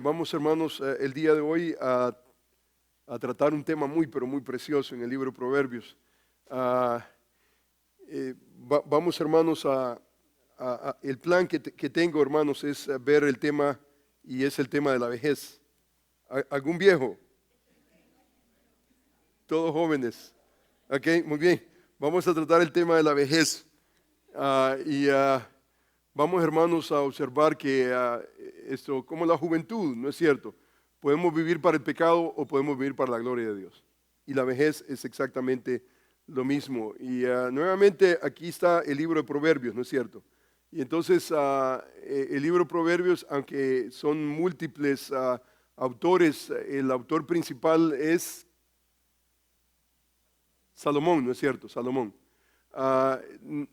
vamos, hermanos, el día de hoy a tratar un tema muy, pero muy precioso en el libro de Proverbios. Vamos, hermanos, el plan que tengo, hermanos, es ver el tema, y es el tema de la vejez. ¿Algún viejo? Todos jóvenes. Ok, muy bien. Vamos a tratar el tema de la vejez. Vamos, hermanos, a observar que esto, como la juventud, ¿no es cierto? Podemos vivir para el pecado o podemos vivir para la gloria de Dios. Y la vejez es exactamente lo mismo. Y nuevamente aquí está el libro de Proverbios, ¿no es cierto? Y entonces el libro de Proverbios, aunque son múltiples autores, el autor principal es Salomón, ¿no es cierto? Salomón.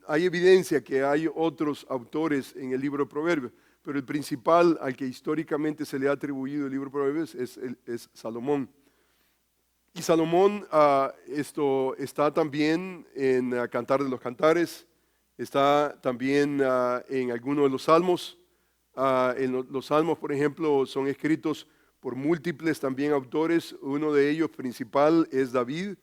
Hay evidencia que hay otros autores en el libro de Proverbios, pero el principal al que históricamente se le ha atribuido el libro de Proverbios es Salomón. Y Salomón está también en Cantar de los Cantares, está también en algunos de los salmos. Los salmos, por ejemplo, son escritos por múltiples también autores. Uno de ellos principal es David,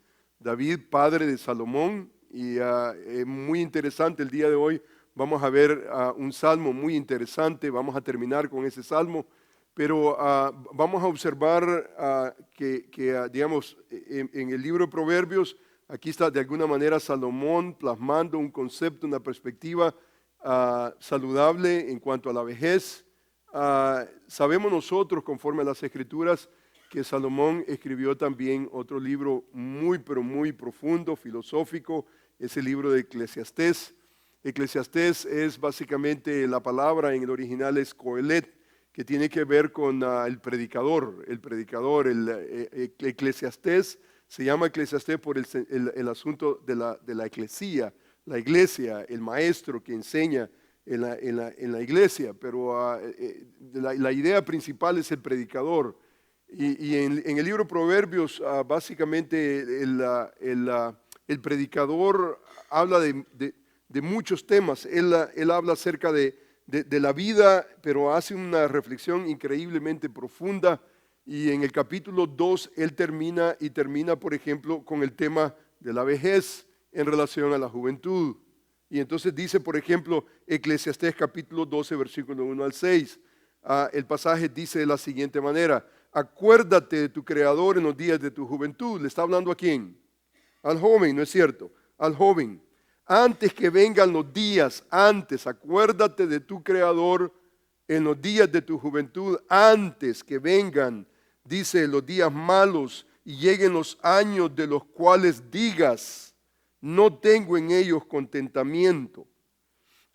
padre de Salomón. Y es muy interesante el día de hoy. Vamos a ver un salmo muy interesante. Vamos a terminar con ese salmo. Pero vamos a observar digamos, en el libro de Proverbios, aquí está de alguna manera Salomón plasmando un concepto, una perspectiva saludable en cuanto a la vejez. Sabemos nosotros, conforme a las Escrituras, que Salomón escribió también otro libro muy, pero muy profundo, filosófico, es el libro de Eclesiastés. Eclesiastés es básicamente la palabra, en el original es Coelet, que tiene que ver con el predicador. Eclesiastés se llama Eclesiastés por el asunto de la eclesía, la iglesia, el maestro que enseña en la iglesia, pero la idea principal es el predicador. Y en el libro de Proverbios, básicamente el predicador habla de muchos temas. Él habla acerca de la vida, pero hace una reflexión increíblemente profunda. Y en el capítulo 2 él termina, por ejemplo, con el tema de la vejez en relación a la juventud. Y entonces dice, por ejemplo, Eclesiastés capítulo 12, versículo 1 al 6. El pasaje dice de la siguiente manera: acuérdate de tu Creador en los días de tu juventud. ¿Le está hablando a quién? Al joven, ¿no es cierto? Al joven. Antes que vengan los días, acuérdate de tu Creador en los días de tu juventud, antes que vengan, dice, los días malos y lleguen los años de los cuales digas, no tengo en ellos contentamiento.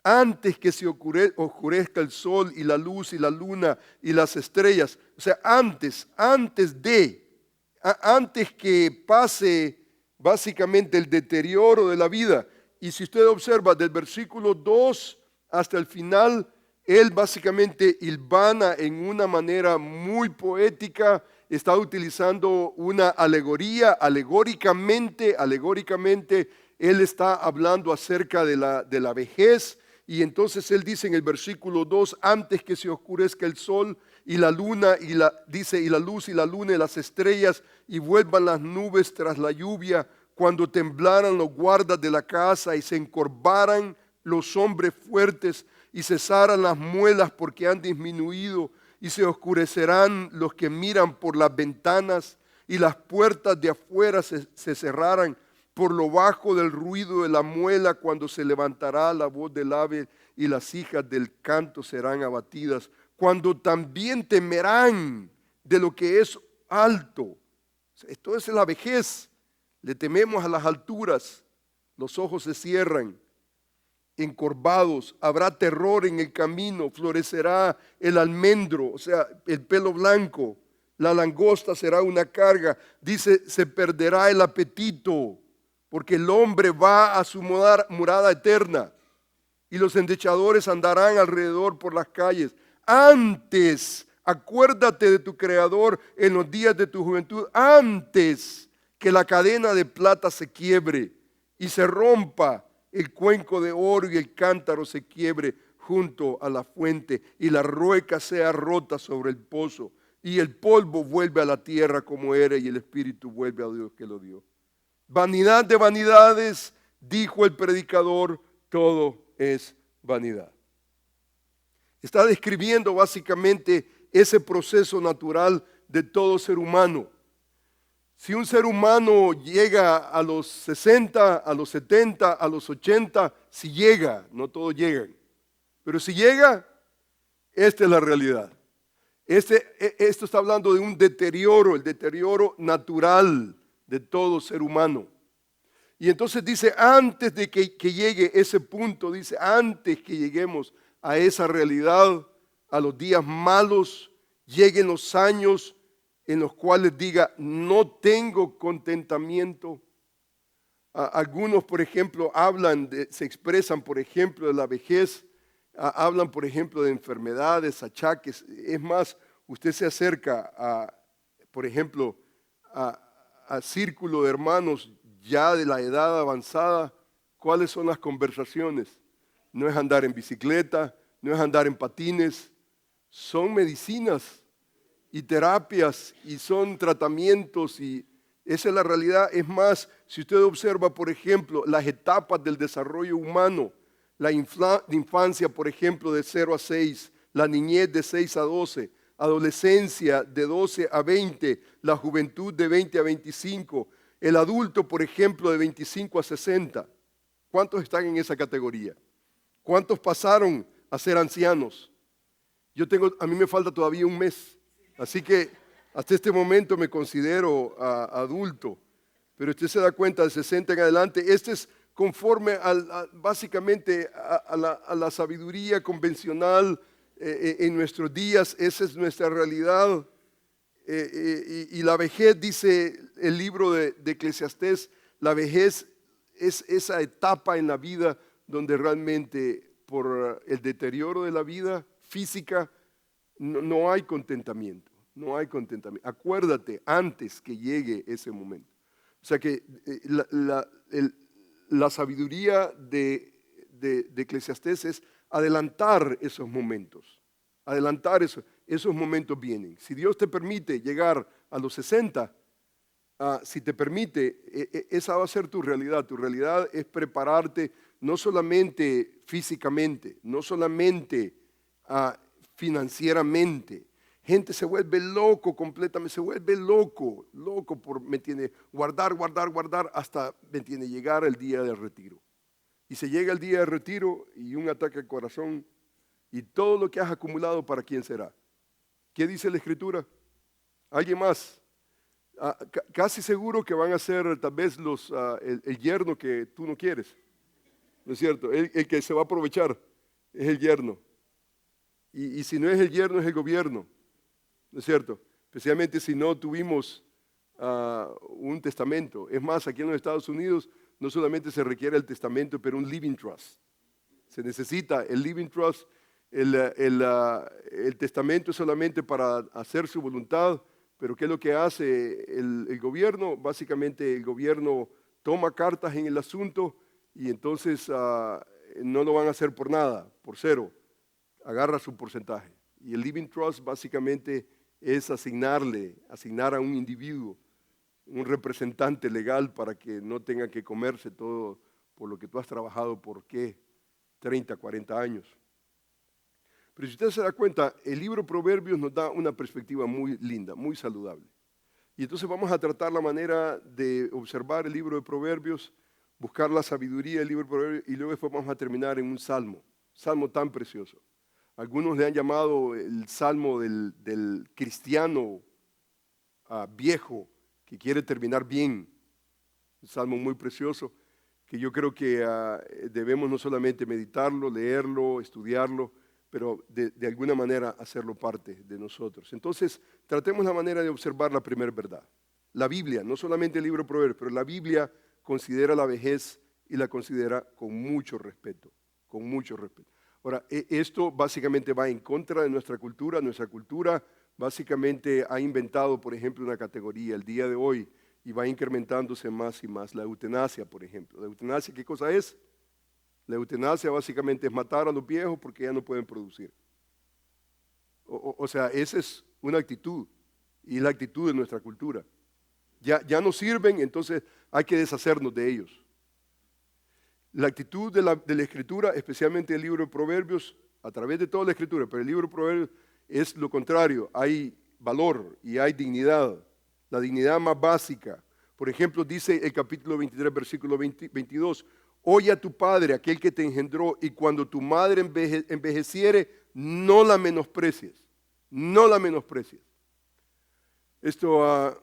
Antes que se oscurezca el sol y la luz y la luna y las estrellas. O sea, antes que pase básicamente el deterioro de la vida. Y si usted observa del versículo 2 hasta el final, él básicamente hilvana en una manera muy poética, está utilizando una alegoría, alegóricamente, él está hablando acerca de la vejez. Y entonces él dice en el versículo 2, antes que se oscurezca el sol y la luna, dice, y la luz y la luna y las estrellas, y vuelvan las nubes tras la lluvia, cuando temblaran los guardas de la casa y se encorvaran los hombres fuertes y cesaran las muelas porque han disminuido y se oscurecerán los que miran por las ventanas y las puertas de afuera se cerraran por lo bajo del ruido de la muela, cuando se levantará la voz del ave y las hijas del canto serán abatidas, cuando también temerán de lo que es alto. Esto es la vejez. Le tememos a las alturas, los ojos se cierran, encorvados, habrá terror en el camino, florecerá el almendro, o sea, el pelo blanco, la langosta será una carga, dice, se perderá el apetito, porque el hombre va a su morada eterna, y los endechadores andarán alrededor por las calles. Antes, acuérdate de tu Creador en los días de tu juventud, antes que la cadena de plata se quiebre y se rompa el cuenco de oro y el cántaro se quiebre, junto a la fuente y la rueca sea rota sobre el pozo y el polvo vuelve a la tierra como era y el espíritu vuelve a Dios que lo dio. Vanidad de vanidades, dijo el predicador, todo es vanidad. Está describiendo básicamente ese proceso natural de todo ser humano. Si un ser humano llega a los 60, a los 70, a los 80, si llega, no todos llegan, pero si llega, esta es la realidad. Esto está hablando de un deterioro, el deterioro natural de todo ser humano. Y entonces dice, antes de que llegue ese punto, dice, antes que lleguemos a esa realidad, a los días malos, lleguen los años en los cuales diga, no tengo contentamiento. Algunos, por ejemplo, se expresan, por ejemplo, de la vejez, hablan, por ejemplo, de enfermedades, achaques. Es más, usted se acerca, por ejemplo, a círculo de hermanos ya de la edad avanzada. ¿Cuáles son las conversaciones? No es andar en bicicleta, no es andar en patines, son medicinas y terapias y son tratamientos y esa es la realidad. Es más, si usted observa, por ejemplo, las etapas del desarrollo humano, la infancia, por ejemplo, de 0 a 6, la niñez de 6 a 12, adolescencia de 12 a 20, la juventud de 20 a 25, el adulto, por ejemplo, de 25 a 60. ¿Cuántos están en esa categoría? ¿Cuántos pasaron a ser ancianos? A mí me falta todavía un mes, así que hasta este momento me considero adulto, pero usted se da cuenta de 60 en adelante. Este es conforme básicamente a la sabiduría convencional en nuestros días. Esa es nuestra realidad. Y la vejez, dice el libro de Eclesiastés, la vejez es esa etapa en la vida donde realmente por el deterioro de la vida física no hay contentamiento. No hay contentamiento. Acuérdate antes que llegue ese momento. O sea que la sabiduría de Eclesiastés es adelantar esos momentos. Adelantar esos momentos vienen. Si Dios te permite llegar a los 60, si te permite, esa va a ser tu realidad. Tu realidad es prepararte no solamente físicamente, no solamente financieramente. Gente se vuelve loco completamente, se vuelve loco por, ¿me entiende? Guardar, hasta, ¿me entiende? Llegar al día del retiro. Y se llega el día del retiro y un ataque al corazón y todo lo que has acumulado, ¿para quién será? ¿Qué dice la Escritura? ¿Alguien más? Casi seguro que van a ser tal vez el yerno que tú no quieres. ¿No es cierto? El que se va a aprovechar es el yerno. Y si no es el yerno, es el gobierno. ¿No es cierto? Especialmente si no tuvimos un testamento. Es más, aquí en los Estados Unidos no solamente se requiere el testamento, pero un living trust. Se necesita el living trust. El testamento es solamente para hacer su voluntad, pero ¿qué es lo que hace el gobierno? Básicamente el gobierno toma cartas en el asunto y entonces no lo van a hacer por nada, por cero. Agarra su porcentaje. Y el living trust básicamente es asignar a un individuo un representante legal para que no tenga que comerse todo por lo que tú has trabajado por, ¿qué? 30, 40 años. Pero si usted se da cuenta, el libro Proverbios nos da una perspectiva muy linda, muy saludable. Y entonces vamos a tratar la manera de observar el libro de Proverbios, buscar la sabiduría del libro de Proverbios y luego después vamos a terminar en un salmo tan precioso. Algunos le han llamado el salmo del cristiano viejo que quiere terminar bien. Un salmo muy precioso que yo creo que debemos no solamente meditarlo, leerlo, estudiarlo, pero de alguna manera hacerlo parte de nosotros. Entonces, tratemos la manera de observar la primera verdad. La Biblia, no solamente el libro de Proverbios, pero la Biblia considera la vejez y la considera con mucho respeto, con mucho respeto. Ahora, esto básicamente va en contra de nuestra cultura. Nuestra cultura básicamente ha inventado, por ejemplo, una categoría el día de hoy y va incrementándose más y más. La eutanasia, por ejemplo. ¿La eutanasia qué cosa es? La eutanasia básicamente es matar a los viejos porque ya no pueden producir. O sea, esa es una actitud y la actitud de nuestra cultura. Ya no sirven, entonces hay que deshacernos de ellos. La actitud de la Escritura, especialmente el libro de Proverbios, a través de toda la Escritura, pero el libro de Proverbios es lo contrario. Hay valor y hay dignidad, la dignidad más básica. Por ejemplo, dice el capítulo 23, versículo 22, oye a tu padre, aquel que te engendró, y cuando tu madre envejeciere, no la menosprecies, no la menosprecies. Esto,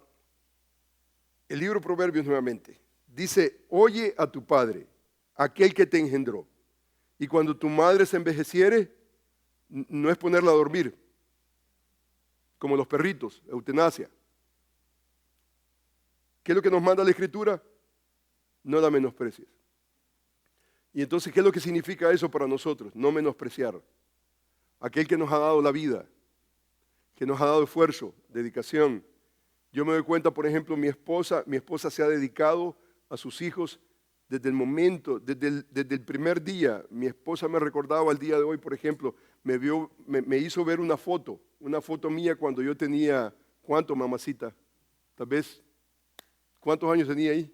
el libro de Proverbios nuevamente, dice, oye a tu padre, aquel que te engendró, y cuando tu madre se envejeciere, no es ponerla a dormir, como los perritos, eutanasia. ¿Qué es lo que nos manda la Escritura? No la menosprecies. Y entonces, ¿qué es lo que significa eso para nosotros? No menospreciar. Aquel que nos ha dado la vida, que nos ha dado esfuerzo, dedicación. Yo me doy cuenta, por ejemplo, mi esposa se ha dedicado a sus hijos desde el momento, desde el primer día. Mi esposa me recordaba el día de hoy, por ejemplo, me hizo ver una foto mía cuando yo tenía, ¿cuánto, mamacita? Tal vez, ¿cuántos años tenía ahí?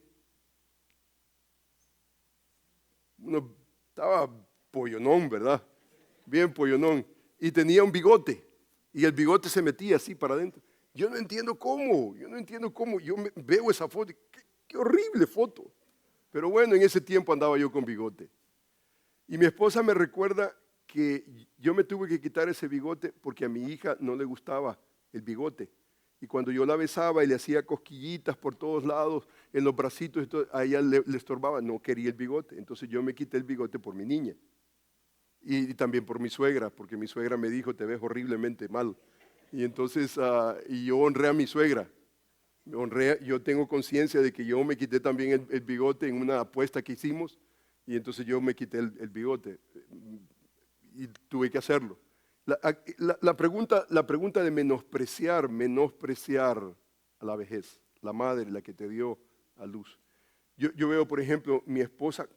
Estaba pollonón, ¿verdad? Bien pollonón. Y tenía un bigote. Y el bigote se metía así para adentro. Yo no entiendo cómo. Yo veo esa foto. Qué horrible foto. Pero bueno, en ese tiempo andaba yo con bigote. Y mi esposa me recuerda que yo me tuve que quitar ese bigote porque a mi hija no le gustaba el bigote. Y cuando yo la besaba y le hacía cosquillitas por todos lados, en los bracitos, a ella le estorbaba, no quería el bigote. Entonces yo me quité el bigote por mi niña. Y también por mi suegra, porque mi suegra me dijo, te ves horriblemente mal. Y entonces y yo honré a mi suegra. Yo tengo conciencia de que yo me quité también el bigote en una apuesta que hicimos. Y entonces yo me quité el bigote. Y tuve que hacerlo. La pregunta de menospreciar a la vejez, la madre, la que te dio a luz. Yo veo, por ejemplo, mi esposa,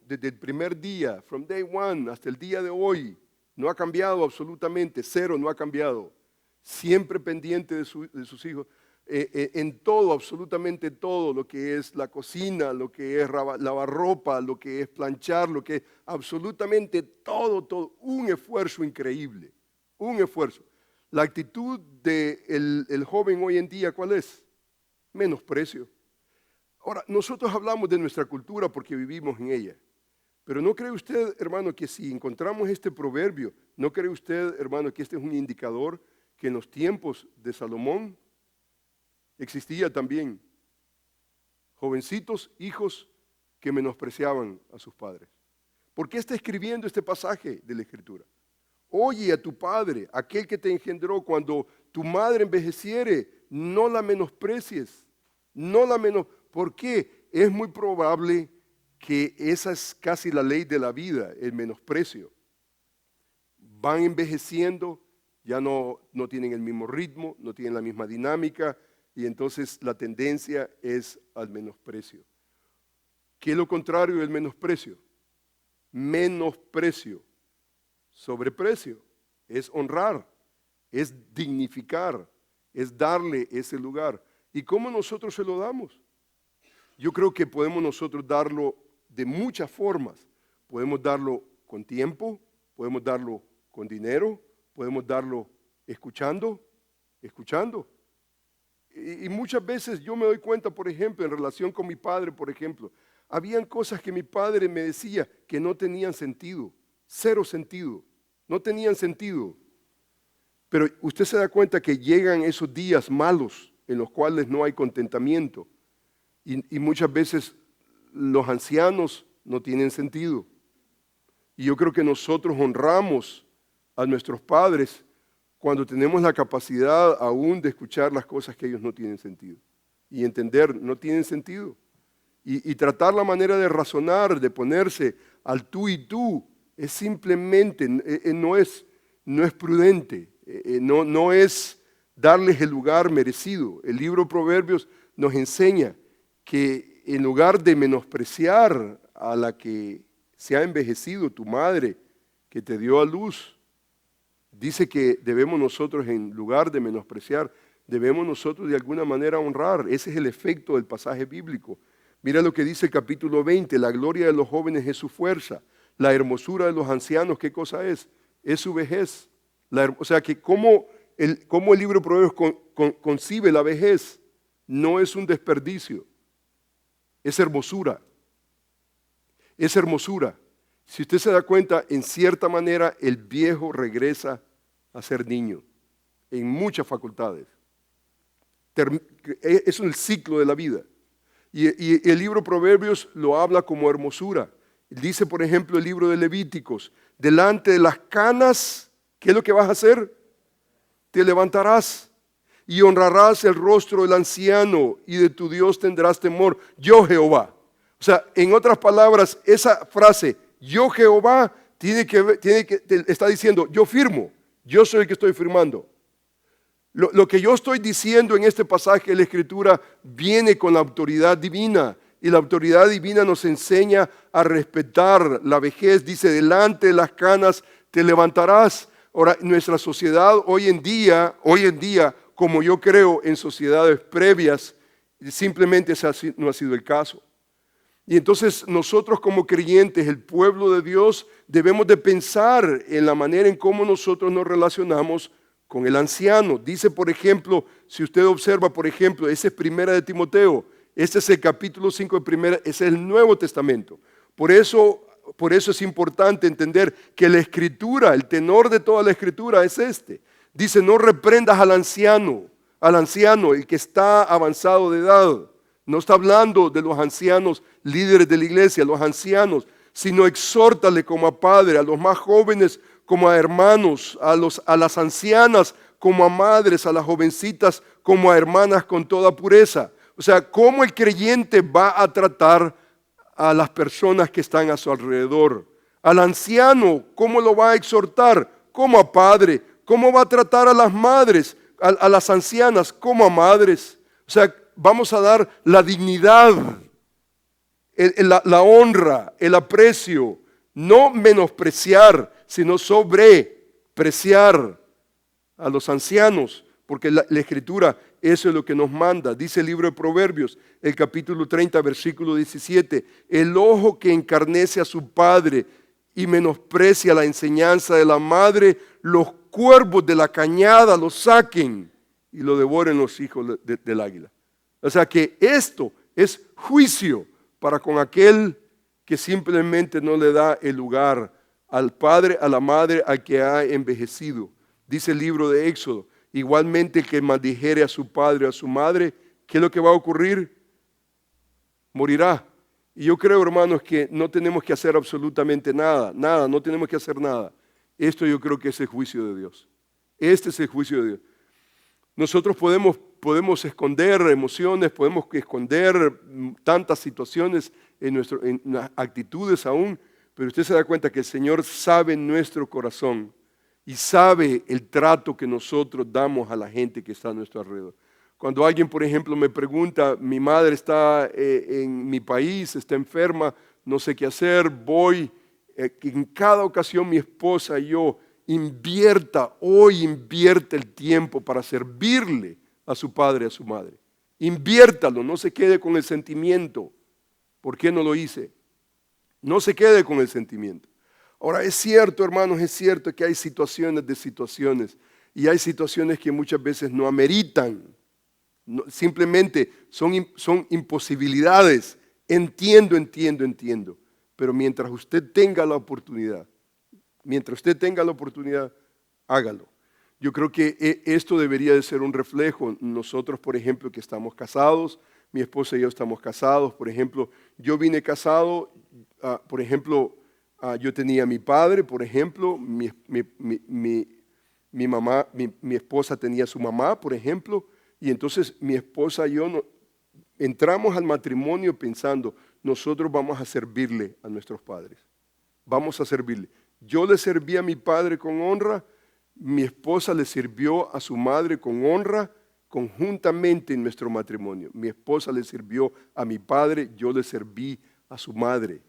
desde el primer día, from day one hasta el día de hoy, no ha cambiado absolutamente, cero, no ha cambiado. Siempre pendiente de sus hijos, en todo, absolutamente todo, lo que es la cocina, lo que es lavar ropa, lo que es planchar, lo que es absolutamente todo, un esfuerzo increíble, un esfuerzo. La actitud del joven hoy en día, ¿cuál es? Menosprecio. Ahora, nosotros hablamos de nuestra cultura porque vivimos en ella. Pero ¿no cree usted, hermano, que si encontramos este proverbio, ¿no cree usted, hermano, que este es un indicador que en los tiempos de Salomón existía también jovencitos, hijos que menospreciaban a sus padres? ¿Por qué está escribiendo este pasaje de la Escritura? Oye a tu padre, aquel que te engendró, cuando tu madre envejeciere, no la menosprecies, ¿Por qué? Es muy probable que esa es casi la ley de la vida, el menosprecio. Van envejeciendo, ya no tienen el mismo ritmo, no tienen la misma dinámica, y entonces la tendencia es al menosprecio. ¿Qué es lo contrario del menosprecio? Menosprecio, sobreprecio, es honrar, es dignificar, es darle ese lugar. ¿Y cómo nosotros se lo damos? Yo creo que podemos nosotros darlo de muchas formas. Podemos darlo con tiempo, podemos darlo con dinero, podemos darlo escuchando. Y muchas veces yo me doy cuenta, por ejemplo, en relación con mi padre, por ejemplo, habían cosas que mi padre me decía que no tenían sentido, cero sentido, no tenían sentido. Pero usted se da cuenta que llegan esos días malos en los cuales no hay contentamiento. Y muchas veces los ancianos no tienen sentido. Y yo creo que nosotros honramos a nuestros padres cuando tenemos la capacidad aún de escuchar las cosas que ellos no tienen sentido. Y entender, no tienen sentido. Y tratar la manera de razonar, de ponerse al tú y tú, es simplemente, no es prudente, no es darles el lugar merecido. El libro Proverbios nos enseña que en lugar de menospreciar a la que se ha envejecido tu madre que te dio a luz. Dice que debemos nosotros, en lugar de menospreciar, debemos nosotros de alguna manera honrar. Ese es el efecto del pasaje bíblico. Mira lo que dice el capítulo 20, la gloria de los jóvenes es su fuerza, la hermosura de los ancianos, ¿qué cosa es? Es su vejez. O sea que cómo el libro de Proverbios concibe la vejez, no es un desperdicio, es hermosura. Es hermosura. Si usted se da cuenta, en cierta manera el viejo regresa a ser niño, en muchas facultades. Es el ciclo de la vida. Y el libro de Proverbios lo habla como hermosura. Dice, por ejemplo, el libro de Levíticos, delante de las canas, ¿qué es lo que vas a hacer? Te levantarás y honrarás el rostro del anciano y de tu Dios tendrás temor. Yo Jehová. O sea, en otras palabras, esa frase, yo Jehová, está diciendo, yo firmo, yo soy el que estoy firmando. Lo que yo estoy diciendo en este pasaje de la Escritura viene con la autoridad divina. Y la autoridad divina nos enseña a respetar la vejez. Dice, delante de las canas te levantarás. Ahora, nuestra sociedad hoy en día, como yo creo en sociedades previas, simplemente no ha sido el caso. Y entonces nosotros como creyentes, el pueblo de Dios, debemos de pensar en la manera en cómo nosotros nos relacionamos con el anciano. Dice, por ejemplo, si usted observa, por ejemplo, ese es Primera de Timoteo, este es el capítulo 5 de Primera, ese es el Nuevo Testamento. Por eso es importante entender que la Escritura, el tenor de toda la Escritura es este. Dice, no reprendas al anciano, el que está avanzado de edad. No está hablando de los ancianos líderes de la iglesia, los ancianos, sino exhórtale como a padre, a los más jóvenes como a hermanos, a las ancianas como a madres, a las jovencitas como a hermanas con toda pureza. O sea, cómo el creyente va a tratar a las personas que están a su alrededor. Al anciano, ¿cómo lo va a exhortar? Como a padre. ¿Cómo va a tratar a las madres, a las ancianas, como a madres? O sea, vamos a dar la dignidad, la honra, el aprecio, no menospreciar, sino sobrepreciar a los ancianos, porque la Escritura eso es lo que nos manda. Dice el libro de Proverbios, el capítulo 30, versículo 17, el ojo que encarnece a su padre y menosprecia la enseñanza de la madre, los cuervos de la cañada lo saquen y lo devoren los hijos del águila. O sea que esto es juicio para con aquel que simplemente no le da el lugar al padre, a la madre, al que ha envejecido. Dice el libro de Éxodo, igualmente el que maldijere a su padre o a su madre, ¿qué es lo que va a ocurrir? Morirá. Y yo creo, hermanos, que no tenemos que hacer absolutamente nada, no tenemos que hacer nada. Esto yo creo que es el juicio de Dios. Este es el juicio de Dios. Nosotros podemos esconder emociones, podemos esconder tantas situaciones en las actitudes aún, pero usted se da cuenta que el Señor sabe nuestro corazón y sabe el trato que nosotros damos a la gente que está a nuestro alrededor. Cuando alguien, por ejemplo, me pregunta, mi madre está en mi país, está enferma, no sé qué hacer, voy, en cada ocasión mi esposa y yo invierte el tiempo para servirle a su padre, a su madre. Inviértalo, no se quede con el sentimiento. ¿Por qué no lo hice? No se quede con el sentimiento. Ahora, es cierto, hermanos, es cierto que hay situaciones de situaciones y hay situaciones que muchas veces no ameritan. Simplemente son imposibilidades. Entiendo. Pero mientras usted tenga la oportunidad, hágalo. Yo creo que esto debería de ser un reflejo. Nosotros, por ejemplo, que estamos casados, mi esposa y yo estamos casados, por ejemplo, yo vine casado, yo tenía a mi padre, por ejemplo, mi mamá, mi esposa tenía a su mamá, por ejemplo, y entonces mi esposa y yo entramos al matrimonio pensando, nosotros vamos a servirle a nuestros padres, vamos a servirle. Yo le serví a mi padre con honra, mi esposa le sirvió a su madre con honra, conjuntamente en nuestro matrimonio. Mi esposa le sirvió a mi padre, yo le serví a su madre.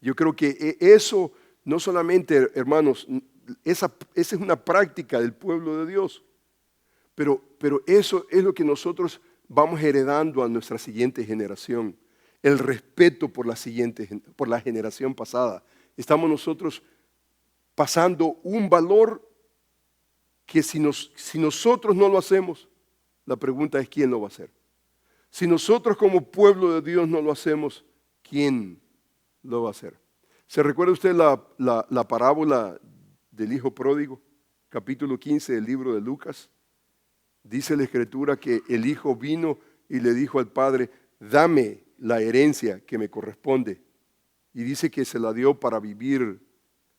Yo creo que eso, no solamente, hermanos, esa es una práctica del pueblo de Dios, pero eso es lo que nosotros vamos heredando a nuestra siguiente generación. El respeto por por la generación pasada. Estamos nosotros pasando un valor que si nosotros no lo hacemos, la pregunta es ¿quién lo va a hacer? Si nosotros como pueblo de Dios no lo hacemos, ¿quién lo va a hacer? ¿Se recuerda usted la parábola del hijo pródigo? Capítulo 15 del libro de Lucas. Dice la Escritura que el hijo vino y le dijo al padre, dame la herencia que me corresponde. Y dice que se la dio para vivir.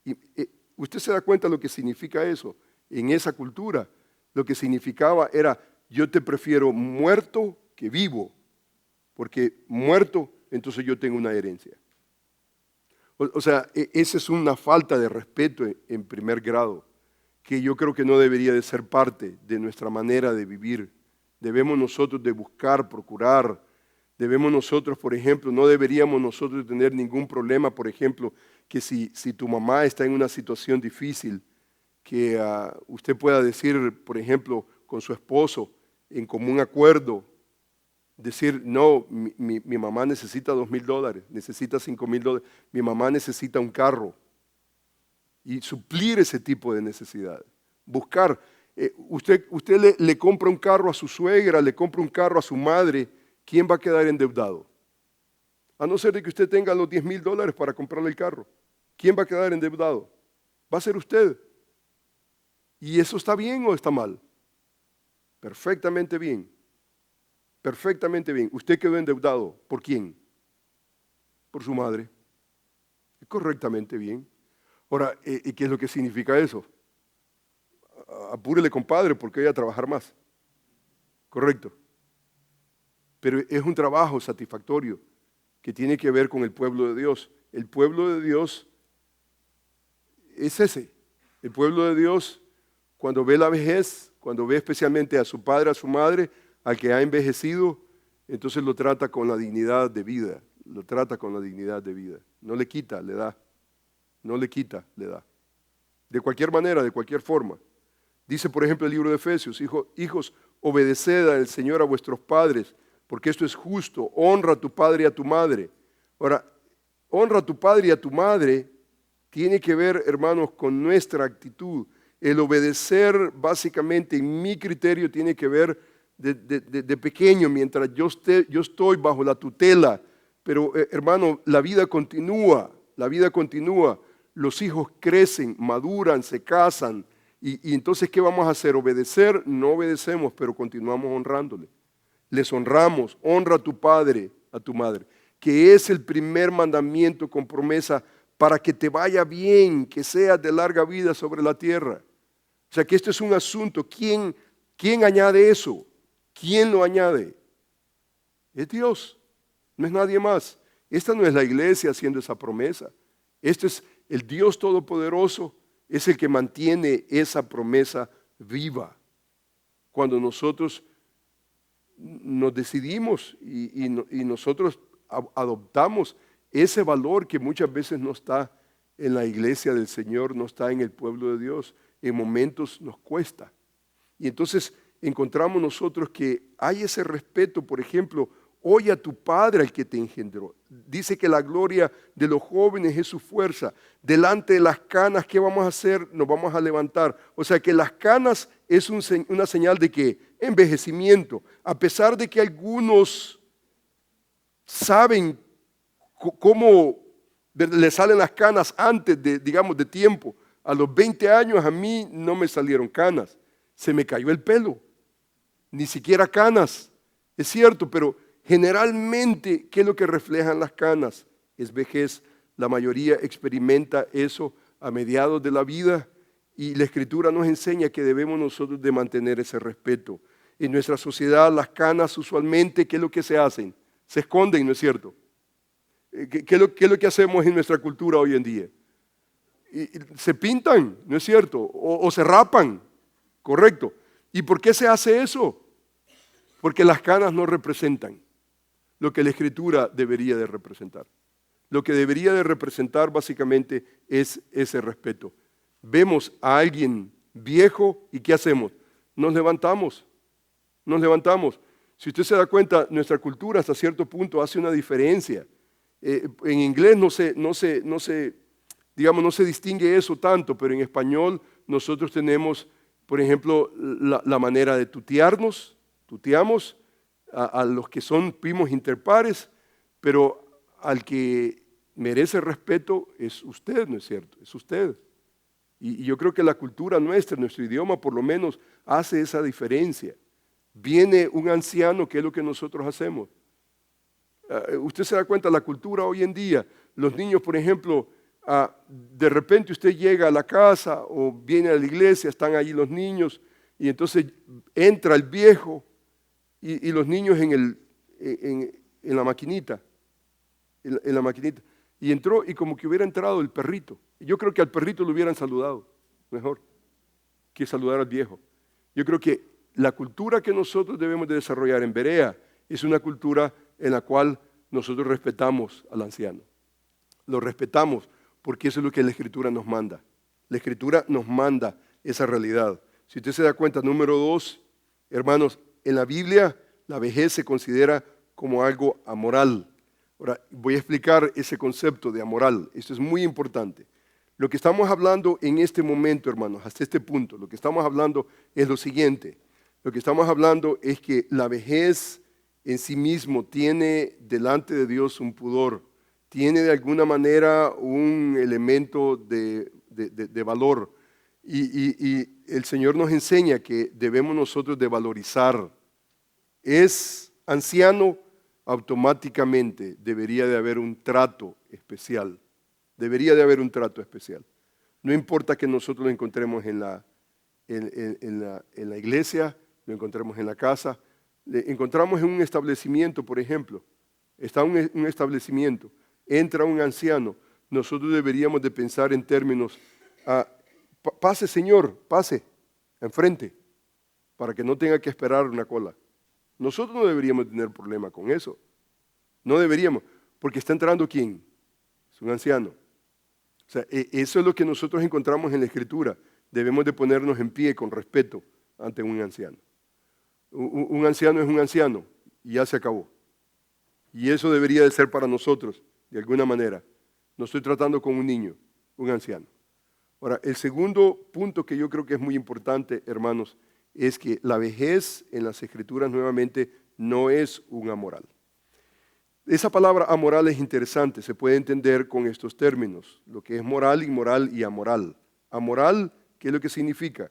Y, ¿usted se da cuenta de lo que significa eso? En esa cultura, lo que significaba era, yo te prefiero muerto que vivo, porque muerto, entonces yo tengo una herencia. O sea, esa es una falta de respeto en primer grado, que yo creo que no debería de ser parte de nuestra manera de vivir. Debemos nosotros de buscar, procurar. Debemos nosotros, por ejemplo, no deberíamos nosotros tener ningún problema, por ejemplo, que si tu mamá está en una situación difícil, que usted pueda decir, por ejemplo, con su esposo, en común acuerdo, decir, no, mi mamá necesita $2,000, necesita $5,000, mi mamá necesita un carro. Y suplir ese tipo de necesidad. Buscar, usted le compra un carro a su suegra, le compra un carro a su madre, ¿quién va a quedar endeudado? A no ser de que usted tenga los $10,000 para comprarle el carro. ¿Quién va a quedar endeudado? Va a ser usted. ¿Y eso está bien o está mal? Perfectamente bien. Perfectamente bien. Usted quedó endeudado. ¿Por quién? Por su madre. Correctamente bien. Ahora, ¿qué es lo que significa eso? Apúrele, compadre, porque voy a trabajar más. Correcto. Pero es un trabajo satisfactorio que tiene que ver con el pueblo de Dios. El pueblo de Dios es ese. El pueblo de Dios, cuando ve la vejez, cuando ve especialmente a su padre, a su madre, al que ha envejecido, entonces lo trata con la dignidad de vida. Lo trata con la dignidad de vida. No le quita, le da. No le quita, le da. De cualquier manera, de cualquier forma. Dice, por ejemplo, el libro de Efesios, hijos, obedeced al Señor a vuestros padres, porque esto es justo. Honra a tu padre y a tu madre. Ahora, honra a tu padre y a tu madre tiene que ver, hermanos, con nuestra actitud. El obedecer, básicamente, en mi criterio, tiene que ver de pequeño, mientras yo estoy bajo la tutela. Pero, hermano, la vida continúa. Los hijos crecen, maduran, se casan. Y entonces, ¿qué vamos a hacer? ¿Obedecer? No obedecemos, pero continuamos honrándole. Les honramos. Honra a tu padre, a tu madre, que es el primer mandamiento con promesa para que te vaya bien, que seas de larga vida sobre la tierra. O sea que este es un asunto. ¿Quién añade eso? ¿Quién lo añade? Es Dios, no es nadie más. Esta no es la iglesia haciendo esa promesa. Este es el Dios Todopoderoso, es el que mantiene esa promesa viva. Cuando nosotros nos decidimos y nosotros adoptamos ese valor que muchas veces no está en la iglesia del Señor, no está en el pueblo de Dios, en momentos nos cuesta. Y entonces encontramos nosotros que hay ese respeto, por ejemplo, oye a tu padre al que te engendró. Dice que la gloria de los jóvenes es su fuerza. Delante de las canas, ¿qué vamos a hacer? Nos vamos a levantar. O sea que las canas es una señal de que envejecimiento. A pesar de que algunos saben cómo le salen las canas antes de tiempo. A los 20 años a mí no me salieron canas. Se me cayó el pelo. Ni siquiera canas. Es cierto, pero generalmente, ¿qué es lo que reflejan las canas? Es vejez. La mayoría experimenta eso a mediados de la vida y la Escritura nos enseña que debemos nosotros de mantener ese respeto. En nuestra sociedad las canas usualmente, ¿qué es lo que se hacen? Se esconden, ¿no es cierto? ¿Qué es lo que hacemos en nuestra cultura hoy en día? Se pintan, ¿no es cierto? O se rapan, correcto. ¿Y por qué se hace eso? Porque las canas no representan lo que la Escritura debería de representar. lo que debería de representar básicamente es ese respeto. Vemos a alguien viejo y ¿qué hacemos? Nos levantamos, nos levantamos. Si usted se da cuenta, nuestra cultura hasta cierto punto hace una diferencia. En inglés no se distingue eso tanto, pero en español nosotros tenemos, por ejemplo, la manera de tutearnos, tuteamos a los que son primos interpares, pero al que merece respeto es usted, ¿no es cierto? Es usted. Y yo creo que la cultura nuestra, nuestro idioma por lo menos, hace esa diferencia. Viene un anciano, ¿qué es lo que nosotros hacemos? Usted se da cuenta, la cultura hoy en día, los niños, por ejemplo, de repente usted llega a la casa o viene a la iglesia, están allí los niños, y entonces entra el viejo y los niños en la maquinita, en la maquinita. Y entró y como que hubiera entrado el perrito. Yo creo que al perrito lo hubieran saludado mejor que saludar al viejo. Yo creo que la cultura que nosotros debemos de desarrollar en Berea es una cultura en la cual nosotros respetamos al anciano. Lo respetamos porque eso es lo que la Escritura nos manda. La Escritura nos manda esa realidad. Si usted se da cuenta, número 2, hermanos, en la Biblia la vejez se considera como algo amoral. Ahora, voy a explicar ese concepto de amoral. Esto es muy importante. Lo que estamos hablando en este momento, hermanos, hasta este punto, lo que estamos hablando es lo siguiente. Lo que estamos hablando es que la vejez en sí mismo tiene delante de Dios un pudor, tiene de alguna manera un elemento de valor. Y el Señor nos enseña que debemos nosotros de valorizar. Es anciano, automáticamente debería de haber un trato especial. Debería de haber un trato especial. No importa que nosotros lo encontremos en la iglesia, lo encontremos en la casa, lo encontramos en un establecimiento, por ejemplo. Está un establecimiento, entra un anciano. Nosotros deberíamos de pensar en términos, pase señor, pase, enfrente, para que no tenga que esperar una cola. Nosotros no deberíamos tener problema con eso. No deberíamos, porque está entrando ¿quién? Es un anciano. O sea, eso es lo que nosotros encontramos en la Escritura. Debemos de ponernos en pie con respeto ante un anciano. Un anciano es un anciano y ya se acabó. Y eso debería de ser para nosotros, de alguna manera. No estoy tratando con un niño, un anciano. Ahora, el segundo punto que yo creo que es muy importante, hermanos, es que la vejez en las Escrituras nuevamente no es un amoral. Esa palabra amoral es interesante, se puede entender con estos términos, lo que es moral, inmoral y amoral. Amoral, ¿qué es lo que significa?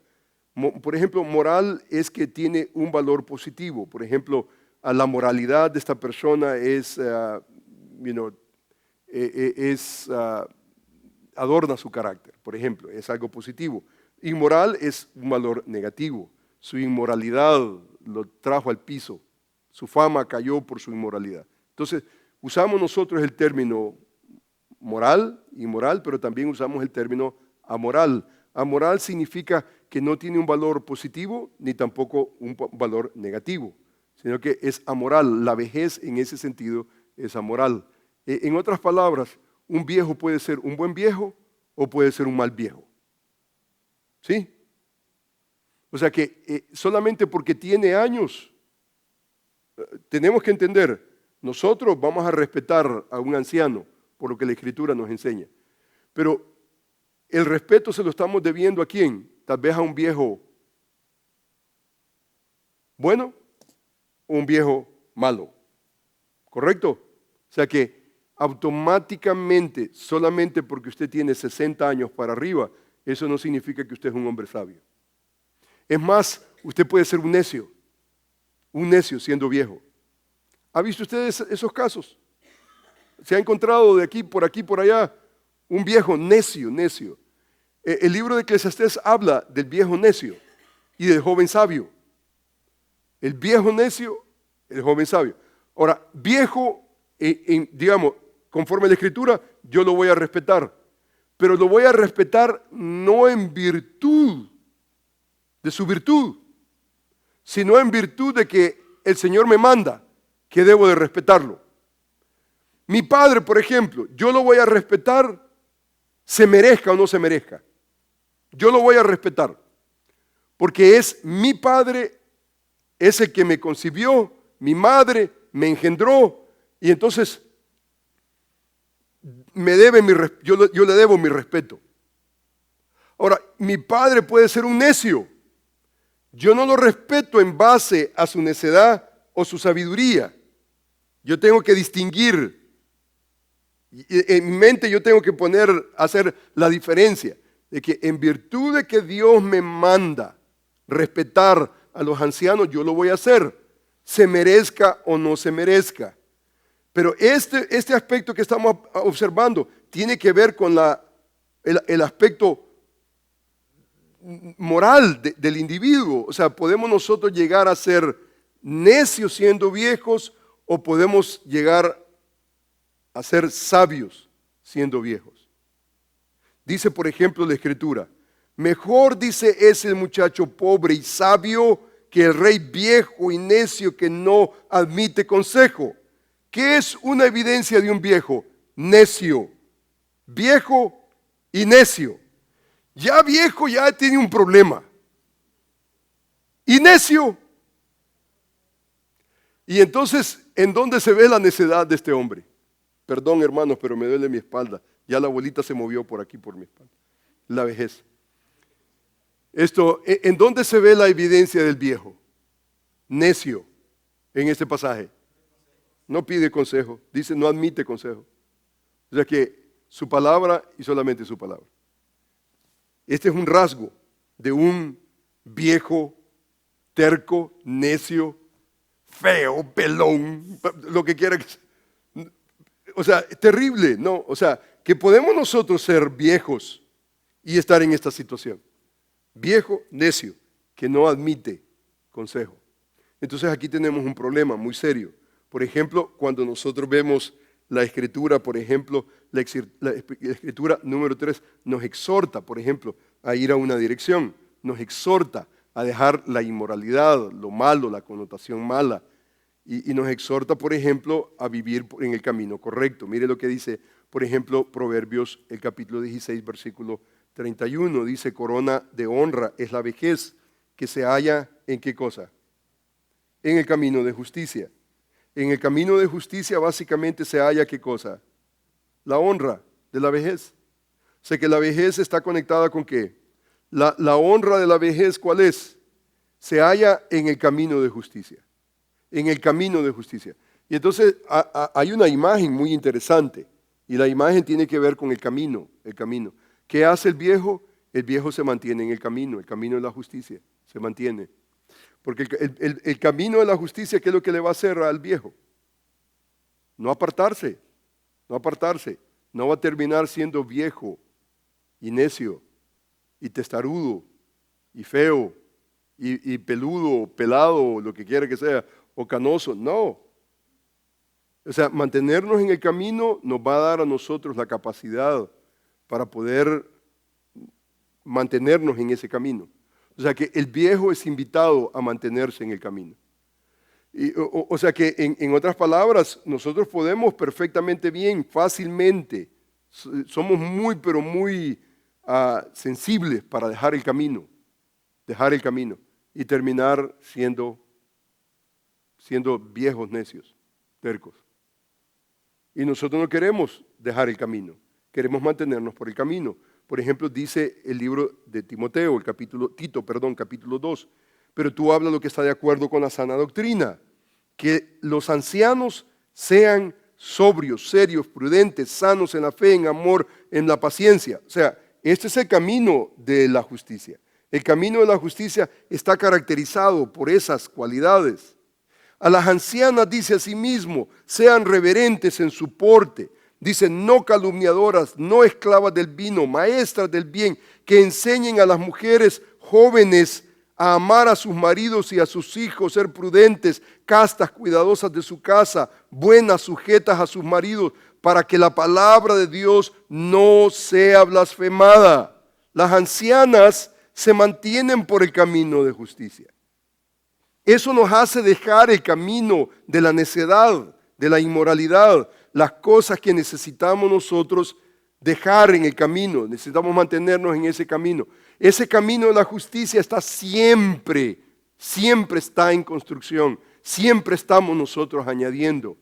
Por ejemplo, moral es que tiene un valor positivo. Por ejemplo, la moralidad de esta persona adorna su carácter, por ejemplo, es algo positivo. Inmoral es un valor negativo. Su inmoralidad lo trajo al piso, su fama cayó por su inmoralidad. Entonces, usamos nosotros el término moral, inmoral, pero también usamos el término amoral. Amoral significa que no tiene un valor positivo ni tampoco un valor negativo, sino que es amoral. La vejez en ese sentido es amoral. En otras palabras, un viejo puede ser un buen viejo o puede ser un mal viejo. ¿Sí? O sea que solamente porque tiene años, tenemos que entender, nosotros vamos a respetar a un anciano por lo que la Escritura nos enseña. Pero el respeto se lo estamos debiendo ¿a quién? Tal vez a un viejo bueno o un viejo malo. ¿Correcto? O sea que automáticamente, solamente porque usted tiene 60 años para arriba, eso no significa que usted es un hombre sabio. Es más, usted puede ser un necio siendo viejo. ¿Ha visto usted esos casos? Se ha encontrado de aquí, por allá, un viejo necio. El libro de Eclesiastés habla del viejo necio y del joven sabio. El viejo necio, el joven sabio. Ahora, viejo, digamos, conforme a la Escritura, yo lo voy a respetar. Pero lo voy a respetar no en virtud de su virtud, sino en virtud de que el Señor me manda que debo de respetarlo. Mi padre, por ejemplo, yo lo voy a respetar, se merezca o no se merezca. Yo lo voy a respetar, porque es mi padre, es el que me concibió, mi madre me engendró, y entonces yo le debo mi respeto. Ahora, mi padre puede ser un necio. Yo no lo respeto en base a su necedad o su sabiduría. Yo tengo que distinguir. En mi mente yo tengo que hacer la diferencia de que en virtud de que Dios me manda respetar a los ancianos, yo lo voy a hacer, se merezca o no se merezca. Pero este aspecto que estamos observando tiene que ver con el aspecto moral del individuo. O sea, podemos nosotros llegar a ser necios siendo viejos o podemos llegar a ser sabios siendo viejos. Dice, por ejemplo, la Escritura, mejor, dice, es el muchacho pobre y sabio que el rey viejo y necio que no admite consejo. ¿Qué es una evidencia de un viejo? Necio. Viejo y necio. Ya viejo ya tiene un problema. Y necio. Y entonces, ¿en dónde se ve la necedad de este hombre? Perdón, hermanos, pero me duele mi espalda. Ya la abuelita se movió por aquí, por mi espalda. La vejez. ¿En dónde se ve la evidencia del viejo? Necio, en este pasaje. No pide consejo, dice no admite consejo. O sea que su palabra y solamente su palabra. Este es un rasgo de un viejo, terco, necio, feo, pelón, lo que quiera que sea. O sea, terrible, ¿no? O sea, que podemos nosotros ser viejos y estar en esta situación. Viejo, necio, que no admite consejo. Entonces aquí tenemos un problema muy serio. Por ejemplo, cuando nosotros vemos la Escritura, por ejemplo, la Escritura número 3 nos exhorta, por ejemplo, a ir a una dirección. Nos exhorta a dejar la inmoralidad, lo malo, la connotación mala. Y nos exhorta, por ejemplo, a vivir en el camino correcto. Mire lo que dice, por ejemplo, Proverbios, el capítulo 16, versículo 31. Dice, corona de honra es la vejez que se halla ¿en qué cosa? En el camino de justicia. En el camino de justicia básicamente se halla ¿qué cosa? La honra de la vejez. O sea que la vejez está conectada con ¿qué? La honra de la vejez, ¿cuál es? Se halla en el camino de justicia. En el camino de justicia. Y entonces hay una imagen muy interesante. Y la imagen tiene que ver con el camino. El camino. ¿Qué hace el viejo? El viejo se mantiene en el camino de la justicia. Se mantiene. Porque el camino de la justicia, ¿qué es lo que le va a hacer al viejo? No apartarse, no apartarse. No va a terminar siendo viejo y necio y testarudo y feo y peludo, pelado, lo que quiera que sea, o canoso. No. O sea, mantenernos en el camino nos va a dar a nosotros la capacidad para poder mantenernos en ese camino. O sea que el viejo es invitado a mantenerse en el camino. O sea que en otras palabras, nosotros podemos perfectamente bien, fácilmente, somos muy, pero muy sensibles para dejar el camino y terminar siendo viejos necios, tercos. Y nosotros no queremos dejar el camino, queremos mantenernos por el camino. Por ejemplo, dice el libro de Tito, capítulo 2, pero tú hablas lo que está de acuerdo con la sana doctrina, que los ancianos sean sobrios, serios, prudentes, sanos en la fe, en amor, en la paciencia. O sea, este es el camino de la justicia. El camino de la justicia está caracterizado por esas cualidades. A las ancianas dice asimismo, sean reverentes en su porte. Dice, no calumniadoras, no esclavas del vino, maestras del bien, que enseñen a las mujeres jóvenes a amar a sus maridos y a sus hijos, ser prudentes, castas, cuidadosas de su casa, buenas, sujetas a sus maridos, para que la palabra de Dios no sea blasfemada. Las ancianas se mantienen por el camino de justicia. Eso nos hace dejar el camino de la necedad, de la inmoralidad. las cosas que necesitamos nosotros dejar en el camino. Necesitamos mantenernos en ese camino. Ese camino de la justicia está siempre está en construcción. Siempre estamos nosotros añadiendo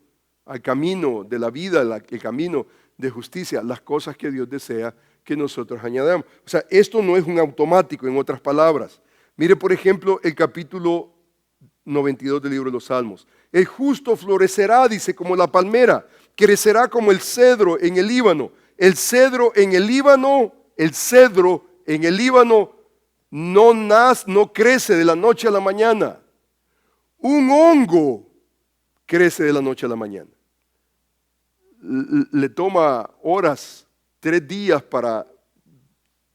al camino de la vida, el camino de justicia, las cosas que Dios desea que nosotros añadamos. O sea, esto no es un automático, en otras palabras. Mire, por ejemplo, el capítulo 92 del libro de los Salmos. El justo florecerá, dice, como la palmera, crecerá como el cedro en el Líbano. El cedro en el Líbano, no crece de la noche a la mañana. Un hongo crece de la noche a la mañana. Le toma horas, 3 días para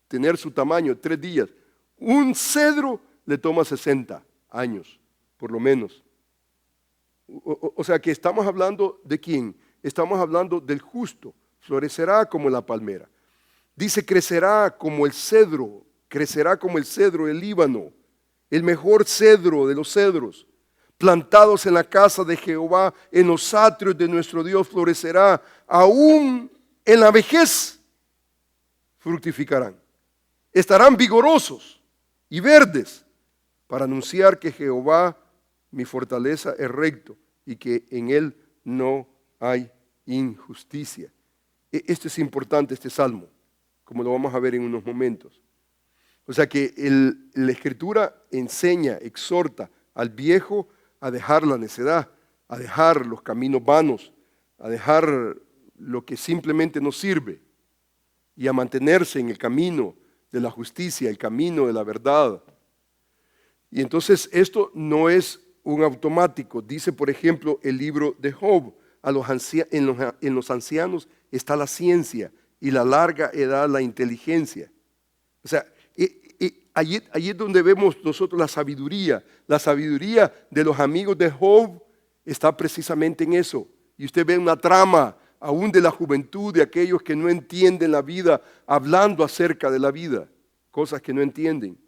tener su tamaño, 3 días. Un cedro le toma 60 años, por lo menos. O sea que estamos hablando de quién? Estamos hablando del justo. Florecerá como la palmera. Dice, crecerá como el cedro del Líbano, el mejor cedro de los cedros. Plantados en la casa de Jehová, en los atrios de nuestro Dios florecerá, aún en la vejez fructificarán. Estarán vigorosos y verdes para anunciar que Jehová, mi fortaleza, es recto y que en él no hay injusticia. Esto es importante, este salmo, como lo vamos a ver en unos momentos. O sea que la Escritura enseña, exhorta al viejo a dejar la necedad, a dejar los caminos vanos, a dejar lo que simplemente no sirve y a mantenerse en el camino de la justicia, el camino de la verdad. Y entonces esto no es un automático. Dice, por ejemplo, el libro de Job, en los ancianos está la ciencia y la larga edad la inteligencia. O sea, allí es donde vemos nosotros la sabiduría. La sabiduría de los amigos de Job está precisamente en eso. Y usted ve una trama aún de la juventud, de aquellos que no entienden la vida, hablando acerca de la vida, cosas que no entienden.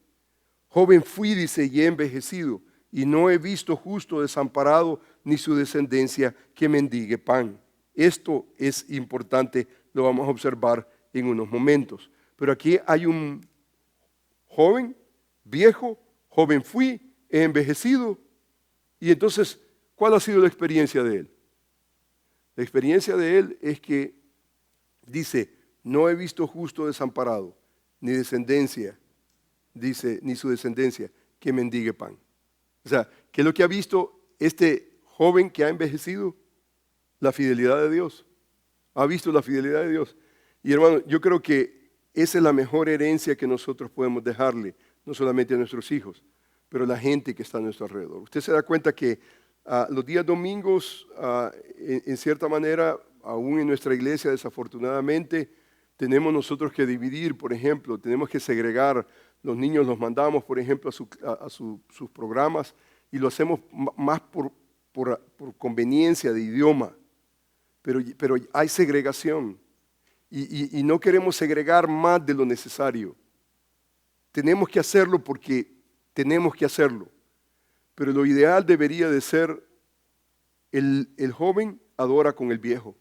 Joven fui, dice, y he envejecido, y no he visto justo desamparado, ni su descendencia que mendigue pan. Esto es importante, lo vamos a observar en unos momentos. Pero aquí hay un joven, viejo, joven fui, he envejecido. Y entonces, ¿cuál ha sido la experiencia de él? La experiencia de él es que dice, no he visto justo desamparado, ni descendencia, dice, ni su descendencia que mendigue pan. O sea, ¿qué es lo que ha visto este joven que ha envejecido? La fidelidad de Dios. Ha visto la fidelidad de Dios. Y hermano, yo creo que esa es la mejor herencia que nosotros podemos dejarle, no solamente a nuestros hijos, pero a la gente que está a nuestro alrededor. Usted se da cuenta que los días domingos, en cierta manera, aún en nuestra iglesia, desafortunadamente, tenemos nosotros que dividir, por ejemplo, tenemos que segregar. Los niños los mandamos, por ejemplo, a sus programas y lo hacemos más por conveniencia de idioma. Pero hay segregación y no queremos segregar más de lo necesario. Tenemos que hacerlo porque tenemos que hacerlo. Pero lo ideal debería de ser el joven adora con el viejo.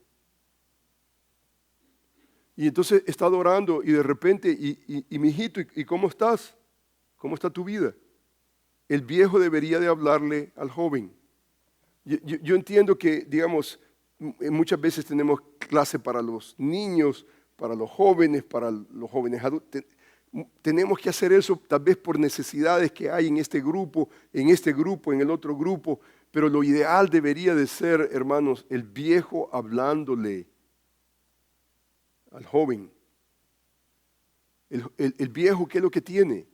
Y entonces está adorando y de repente, y mi hijito, ¿y cómo estás? ¿Cómo está tu vida? El viejo debería de hablarle al joven. Yo entiendo que, digamos, muchas veces tenemos clase para los niños, para los jóvenes adultos. Tenemos que hacer eso tal vez por necesidades que hay en este grupo, en el otro grupo, pero lo ideal debería de ser, hermanos, el viejo hablándole al joven. El viejo, ¿qué es lo que tiene?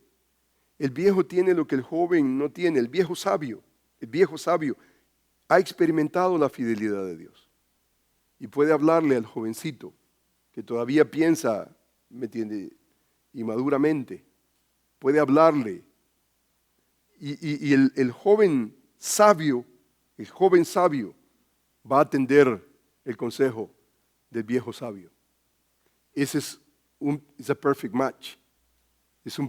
El viejo tiene lo que el joven no tiene. El viejo sabio ha experimentado la fidelidad de Dios y puede hablarle al jovencito que todavía piensa, ¿me entiende?, inmaduramente. Puede hablarle y el joven sabio va a atender el consejo del viejo sabio. Ese es a perfect match. Es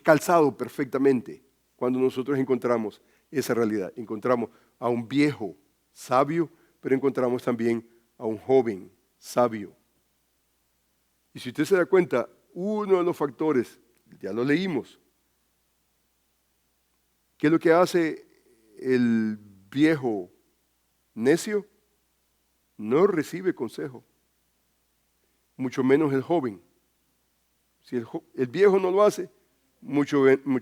calzado perfectamente cuando nosotros encontramos esa realidad. Encontramos a un viejo sabio, pero encontramos también a un joven sabio. Y si usted se da cuenta, uno de los factores, ya lo leímos, ¿qué es lo que hace el viejo necio? No recibe consejo, mucho menos el joven. Si el viejo no lo hace, mucho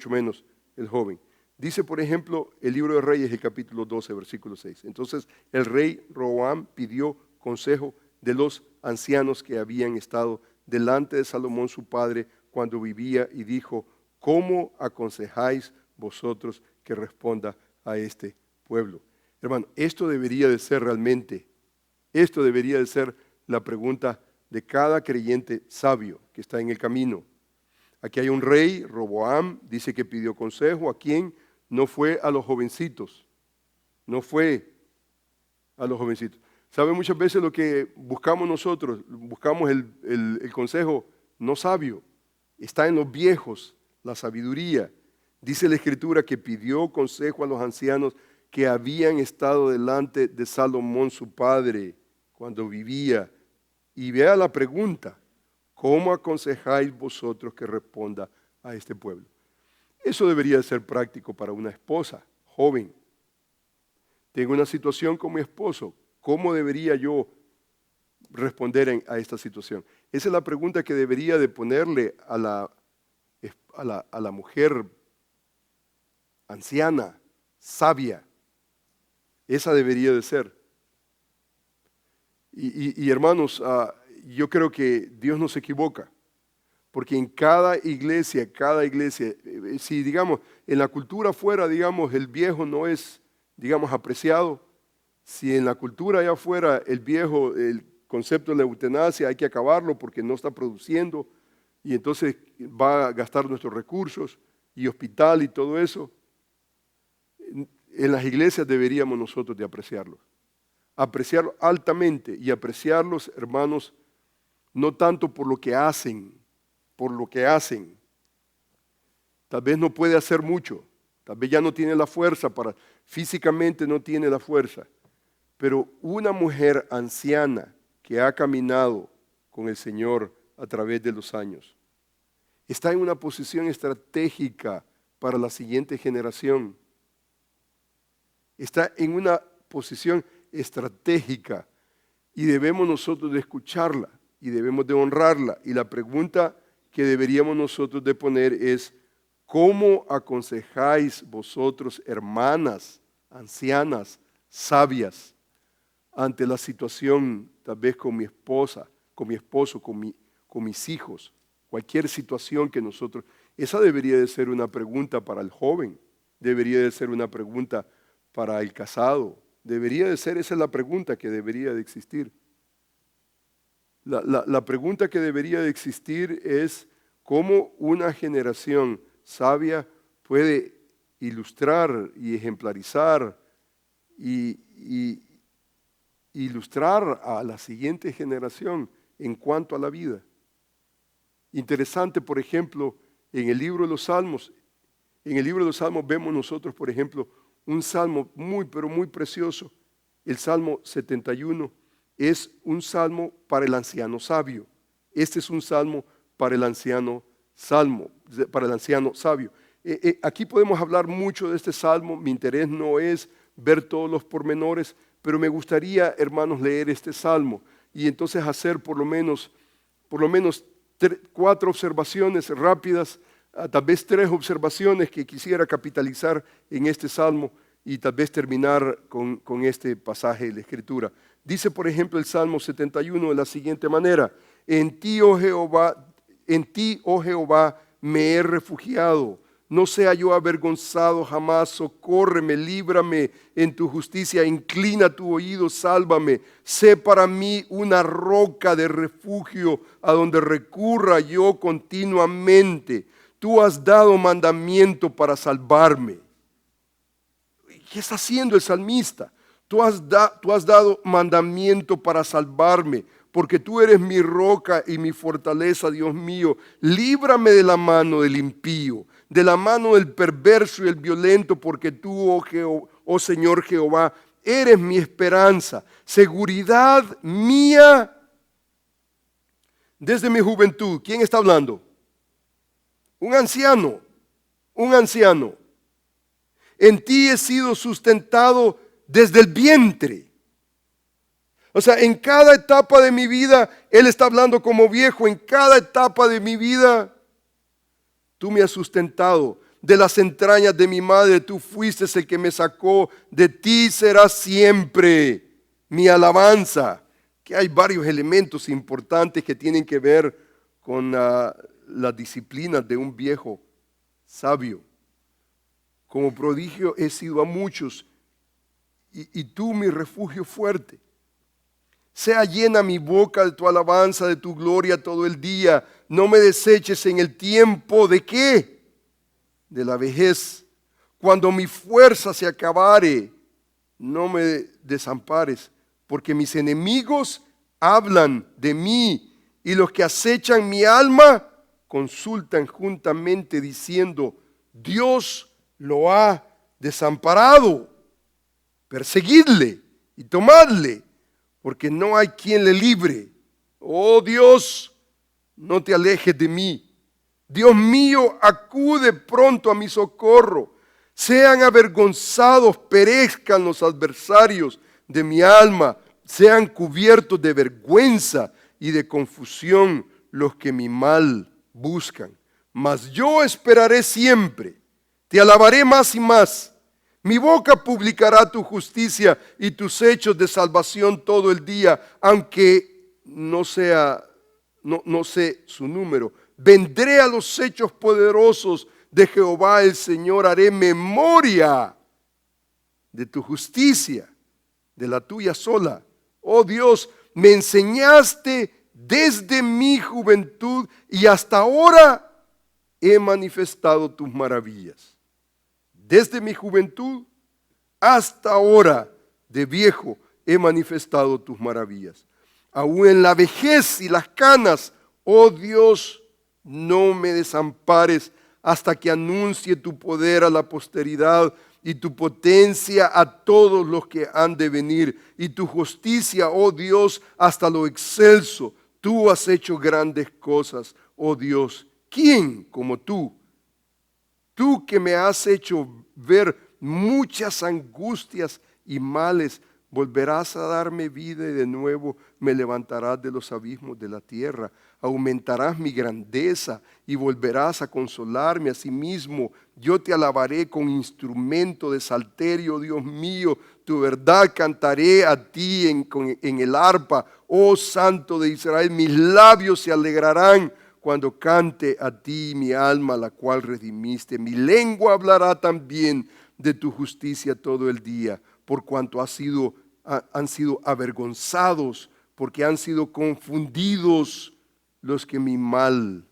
menos el joven. Dice, por ejemplo, el libro de Reyes, el capítulo 12, versículo 6. Entonces el rey Roboam pidió consejo de los ancianos que habían estado delante de Salomón su padre cuando vivía y dijo, ¿cómo aconsejáis vosotros que responda a este pueblo? Hermano, esto debería de ser la pregunta de cada creyente sabio que está en el camino. Aquí hay un rey, Roboam, dice que pidió consejo. ¿A quién? No fue a los jovencitos. No fue a los jovencitos. ¿Sabe muchas veces lo que buscamos nosotros? Buscamos el consejo no sabio. Está en los viejos, la sabiduría. Dice la Escritura que pidió consejo a los ancianos que habían estado delante de Salomón su padre cuando vivía. Y vea la pregunta, ¿cómo aconsejáis vosotros que responda a este pueblo? Eso debería de ser práctico para una esposa joven. Tengo una situación con mi esposo, ¿cómo debería yo responder a esta situación? Esa es la pregunta que debería de ponerle a la mujer anciana, sabia. Esa debería de ser. Y hermanos, yo creo que Dios no se equivoca, porque en cada iglesia, si digamos, en la cultura afuera, digamos, el viejo no es, digamos, apreciado, si en la cultura allá afuera el viejo, el concepto de la eutanasia hay que acabarlo porque no está produciendo y entonces va a gastar nuestros recursos y hospital y todo eso, en las iglesias deberíamos nosotros de apreciarlos altamente y apreciarlos, hermanos, no tanto por lo que hacen, Tal vez no puede hacer mucho, tal vez ya no tiene la fuerza físicamente no tiene la fuerza, pero una mujer anciana que ha caminado con el Señor a través de los años, está en una posición estratégica para la siguiente generación. Está en una posición estratégica y debemos nosotros de escucharla y debemos de honrarla. Y la pregunta que deberíamos nosotros de poner es, ¿cómo aconsejáis vosotros, hermanas, ancianas, sabias, ante la situación tal vez con mi esposa, con mi esposo, con mis hijos? Cualquier situación que nosotros... Esa debería de ser una pregunta para el joven, debería de ser una pregunta para el casado, esa es la pregunta que debería de existir. La pregunta que debería de existir es cómo una generación sabia puede ilustrar y ejemplarizar y ilustrar a la siguiente generación en cuanto a la vida. Interesante, por ejemplo, en el libro de los Salmos vemos nosotros, por ejemplo, un salmo muy, pero muy precioso. El Salmo 71 es un salmo para el anciano sabio. Este es un salmo para el anciano sabio. Aquí podemos hablar mucho de este salmo. Mi interés no es ver todos los pormenores, pero me gustaría, hermanos, leer este salmo y entonces hacer por lo menos 4 observaciones rápidas, tal vez 3 observaciones que quisiera capitalizar en este salmo y tal vez terminar con este pasaje de la Escritura. Dice, por ejemplo, el Salmo 71 de la siguiente manera: en ti, oh Jehová, me he refugiado. No sea yo avergonzado jamás. Socórreme, líbrame en tu justicia. Inclina tu oído, sálvame. Sé para mí una roca de refugio a donde recurra yo continuamente. Tú has dado mandamiento para salvarme. ¿Qué está haciendo el salmista? Tú has dado mandamiento para salvarme, porque tú eres mi roca y mi fortaleza, Dios mío. Líbrame de la mano del impío, de la mano del perverso y el violento, porque tú, oh Señor Jehová, eres mi esperanza, seguridad mía desde mi juventud. ¿Quién está hablando? Un anciano, un anciano. En ti he sido sustentado desde el vientre. O sea, en cada etapa de mi vida, Él está hablando como viejo, en cada etapa de mi vida, tú me has sustentado. De las entrañas de mi madre, tú fuiste el que me sacó. De ti será siempre mi alabanza. Que hay varios elementos importantes que tienen que ver con las disciplinas de un viejo sabio. Como prodigio he sido a muchos, y tú mi refugio fuerte. Sea llena mi boca de tu alabanza, de tu gloria todo el día. No me deseches en el tiempo de ¿qué? De la vejez. Cuando mi fuerza se acabare, no me desampares, porque mis enemigos hablan de mí y los que acechan mi alma consultan juntamente diciendo, Dios lo ha desamparado. Perseguidle y tomadle, porque no hay quien le libre. Oh Dios, no te alejes de mí. Dios mío, acude pronto a mi socorro. Sean avergonzados, perezcan los adversarios de mi alma. Sean cubiertos de vergüenza y de confusión los que mi mal buscan. Mas yo esperaré siempre. Te alabaré más y más. Mi boca publicará tu justicia y tus hechos de salvación todo el día, aunque no sé su número. Vendré a los hechos poderosos de Jehová el Señor, haré memoria de tu justicia, de la tuya sola. Oh Dios, me enseñaste desde mi juventud y hasta ahora he manifestado tus maravillas. Desde mi juventud hasta ahora de viejo he manifestado tus maravillas. Aún en la vejez y las canas, oh Dios, no me desampares hasta que anuncie tu poder a la posteridad y tu potencia a todos los que han de venir y tu justicia, oh Dios, hasta lo excelso. Tú has hecho grandes cosas, oh Dios. ¿Quién como tú? Tú que me has hecho ver muchas angustias y males, volverás a darme vida y de nuevo me levantarás de los abismos de la tierra. Aumentarás mi grandeza y volverás a consolarme a sí mismo. Yo te alabaré con instrumento de salterio, Dios mío. Tu verdad cantaré a ti en el arpa. Oh Santo de Israel, mis labios se alegrarán cuando cante a ti mi alma, la cual redimiste. Mi lengua hablará también de tu justicia todo el día, por cuanto han sido avergonzados, porque han sido confundidos los que mi mal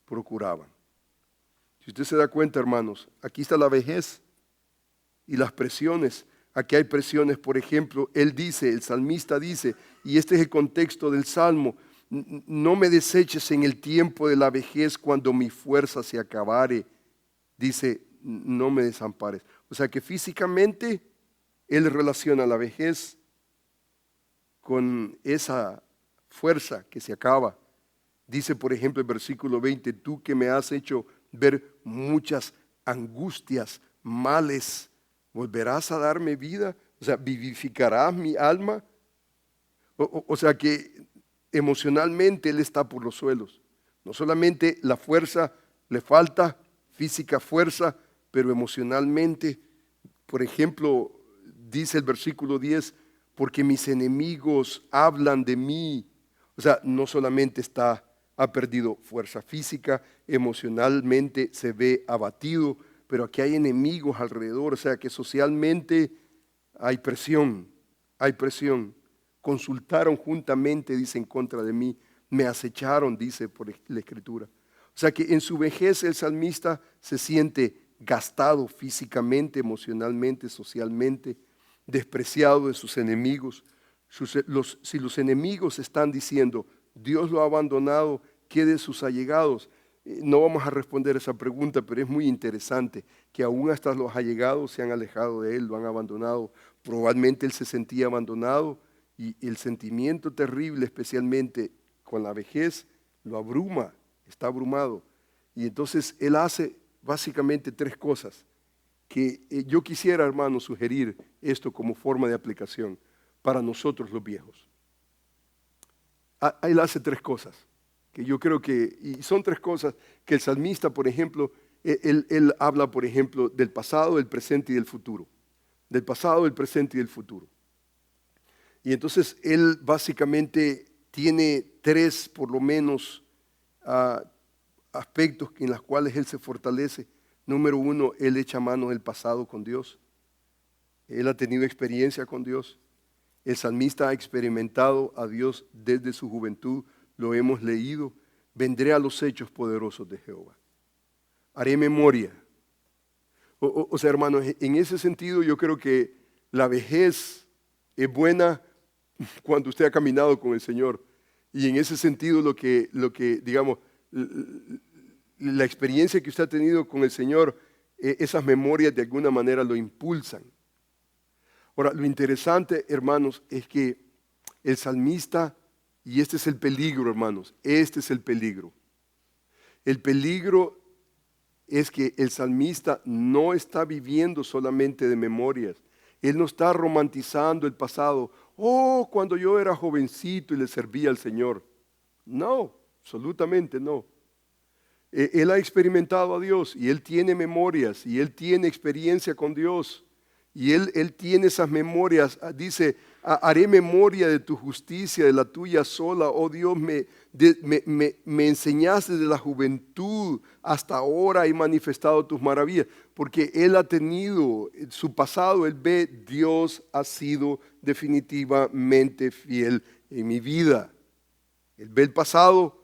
procuraban. Si usted se da cuenta, hermanos, aquí está la vejez y las presiones. Aquí hay presiones, por ejemplo, él dice, el salmista dice, y este es el contexto del Salmo, no me deseches en el tiempo de la vejez cuando mi fuerza se acabare. Dice, no me desampares. O sea que físicamente él relaciona la vejez con esa fuerza que se acaba. Dice, por ejemplo, el versículo 20, tú que me has hecho ver muchas angustias, males, ¿volverás a darme vida? O sea, ¿vivificarás mi alma? O sea que emocionalmente él está por los suelos. No solamente la fuerza le falta, física fuerza, pero emocionalmente, por ejemplo, dice el versículo 10, porque mis enemigos hablan de mí. O sea, no solamente ha perdido fuerza física, emocionalmente se ve abatido, pero aquí hay enemigos alrededor, o sea que socialmente hay presión, hay presión. Consultaron juntamente, dice, en contra de mí, me acecharon, dice por la Escritura. O sea que en su vejez el salmista se siente gastado físicamente, emocionalmente, socialmente, despreciado de sus enemigos. Si los enemigos están diciendo, Dios lo ha abandonado, ¿qué de sus allegados? No vamos a responder esa pregunta, pero es muy interesante que aún hasta los allegados se han alejado de él, lo han abandonado. Probablemente él se sentía abandonado y el sentimiento terrible, especialmente con la vejez, lo abruma, está abrumado. Y entonces él hace básicamente tres cosas que yo quisiera, hermanos, sugerir esto como forma de aplicación para nosotros los viejos. Él hace tres cosas que yo creo que, y son tres cosas que el salmista, por ejemplo, él habla, por ejemplo, del pasado, del presente y del futuro. Del pasado, del presente y del futuro. Y entonces él básicamente tiene tres, por lo menos, aspectos en los cuales él se fortalece. Número uno, él echa mano del pasado con Dios. Él ha tenido experiencia con Dios. El salmista ha experimentado a Dios desde su juventud. Lo hemos leído. Vendré a los hechos poderosos de Jehová. Haré memoria. O sea, hermanos, en ese sentido yo creo que la vejez es buena cuando usted ha caminado con el Señor. Y en ese sentido lo que digamos, la experiencia que usted ha tenido con el Señor, esas memorias de alguna manera lo impulsan. Ahora, lo interesante, hermanos, es que el salmista, y este es el peligro, hermanos, este es el peligro. El peligro es que el salmista no está viviendo solamente de memorias. Él no está romantizando el pasado. Oh, cuando yo era jovencito y le servía al Señor. No, absolutamente no. Él ha experimentado a Dios y él tiene memorias y él tiene experiencia con Dios. Y él tiene esas memorias. Dice, haré memoria de tu justicia, de la tuya sola. Oh Dios, me enseñaste de la juventud hasta ahora he manifestado tus maravillas. Porque él ha tenido su pasado, él ve, Dios ha sido definitivamente fiel en mi vida. Él ve el pasado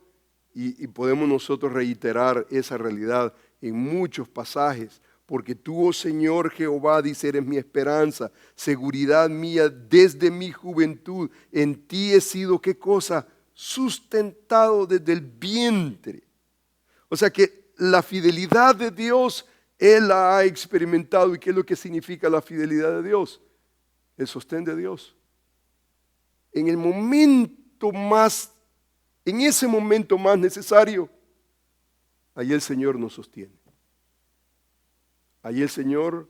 y podemos nosotros reiterar esa realidad en muchos pasajes. Porque tú, oh Señor Jehová, dice, eres mi esperanza, seguridad mía desde mi juventud. En ti he sido, ¿qué cosa? Sustentado desde el vientre. O sea que la fidelidad de Dios, Él la ha experimentado. ¿Y qué es lo que significa la fidelidad de Dios? El sostén de Dios. En el momento más, en ese momento más necesario, ahí el Señor nos sostiene. Ahí el Señor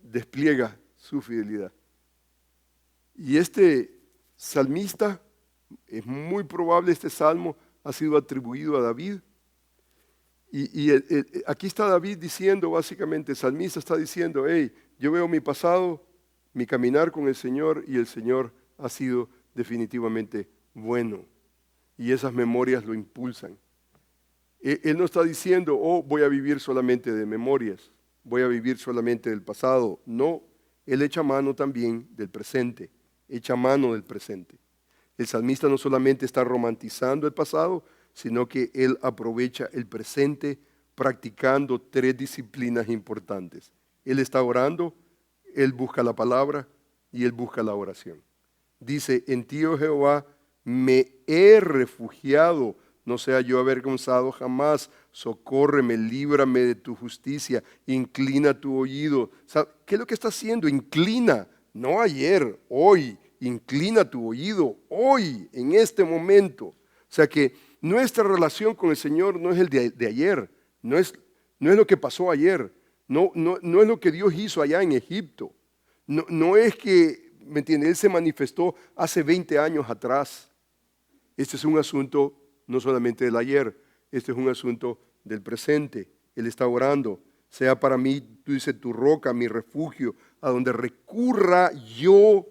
despliega su fidelidad. Y este salmista, es muy probable este salmo ha sido atribuido a David. Y aquí está David diciendo, básicamente, el salmista está diciendo, hey, yo veo mi pasado, mi caminar con el Señor y el Señor ha sido definitivamente bueno. Y esas memorias lo impulsan. Él no está diciendo, oh, voy a vivir solamente de memorias, voy a vivir solamente del pasado. No, él echa mano también del presente, echa mano del presente. El salmista no solamente está romantizando el pasado, sino que él aprovecha el presente practicando tres disciplinas importantes. Él está orando, él busca la palabra y él busca la oración. Dice, en ti, oh Jehová, me he refugiado. No sea yo avergonzado jamás, socórreme, líbrame de tu justicia, inclina tu oído. ¿Qué es lo que está haciendo? Inclina, no ayer, hoy, inclina tu oído, hoy, en este momento. O sea que nuestra relación con el Señor no es el de ayer, no es lo que pasó ayer, no es lo que Dios hizo allá en Egipto, no es que, ¿me entiende? Él se manifestó hace 20 años atrás. Este es un asunto no solamente del ayer, este es un asunto del presente. Él está orando, sea para mí, tú dices, tu roca, mi refugio, a donde recurra yo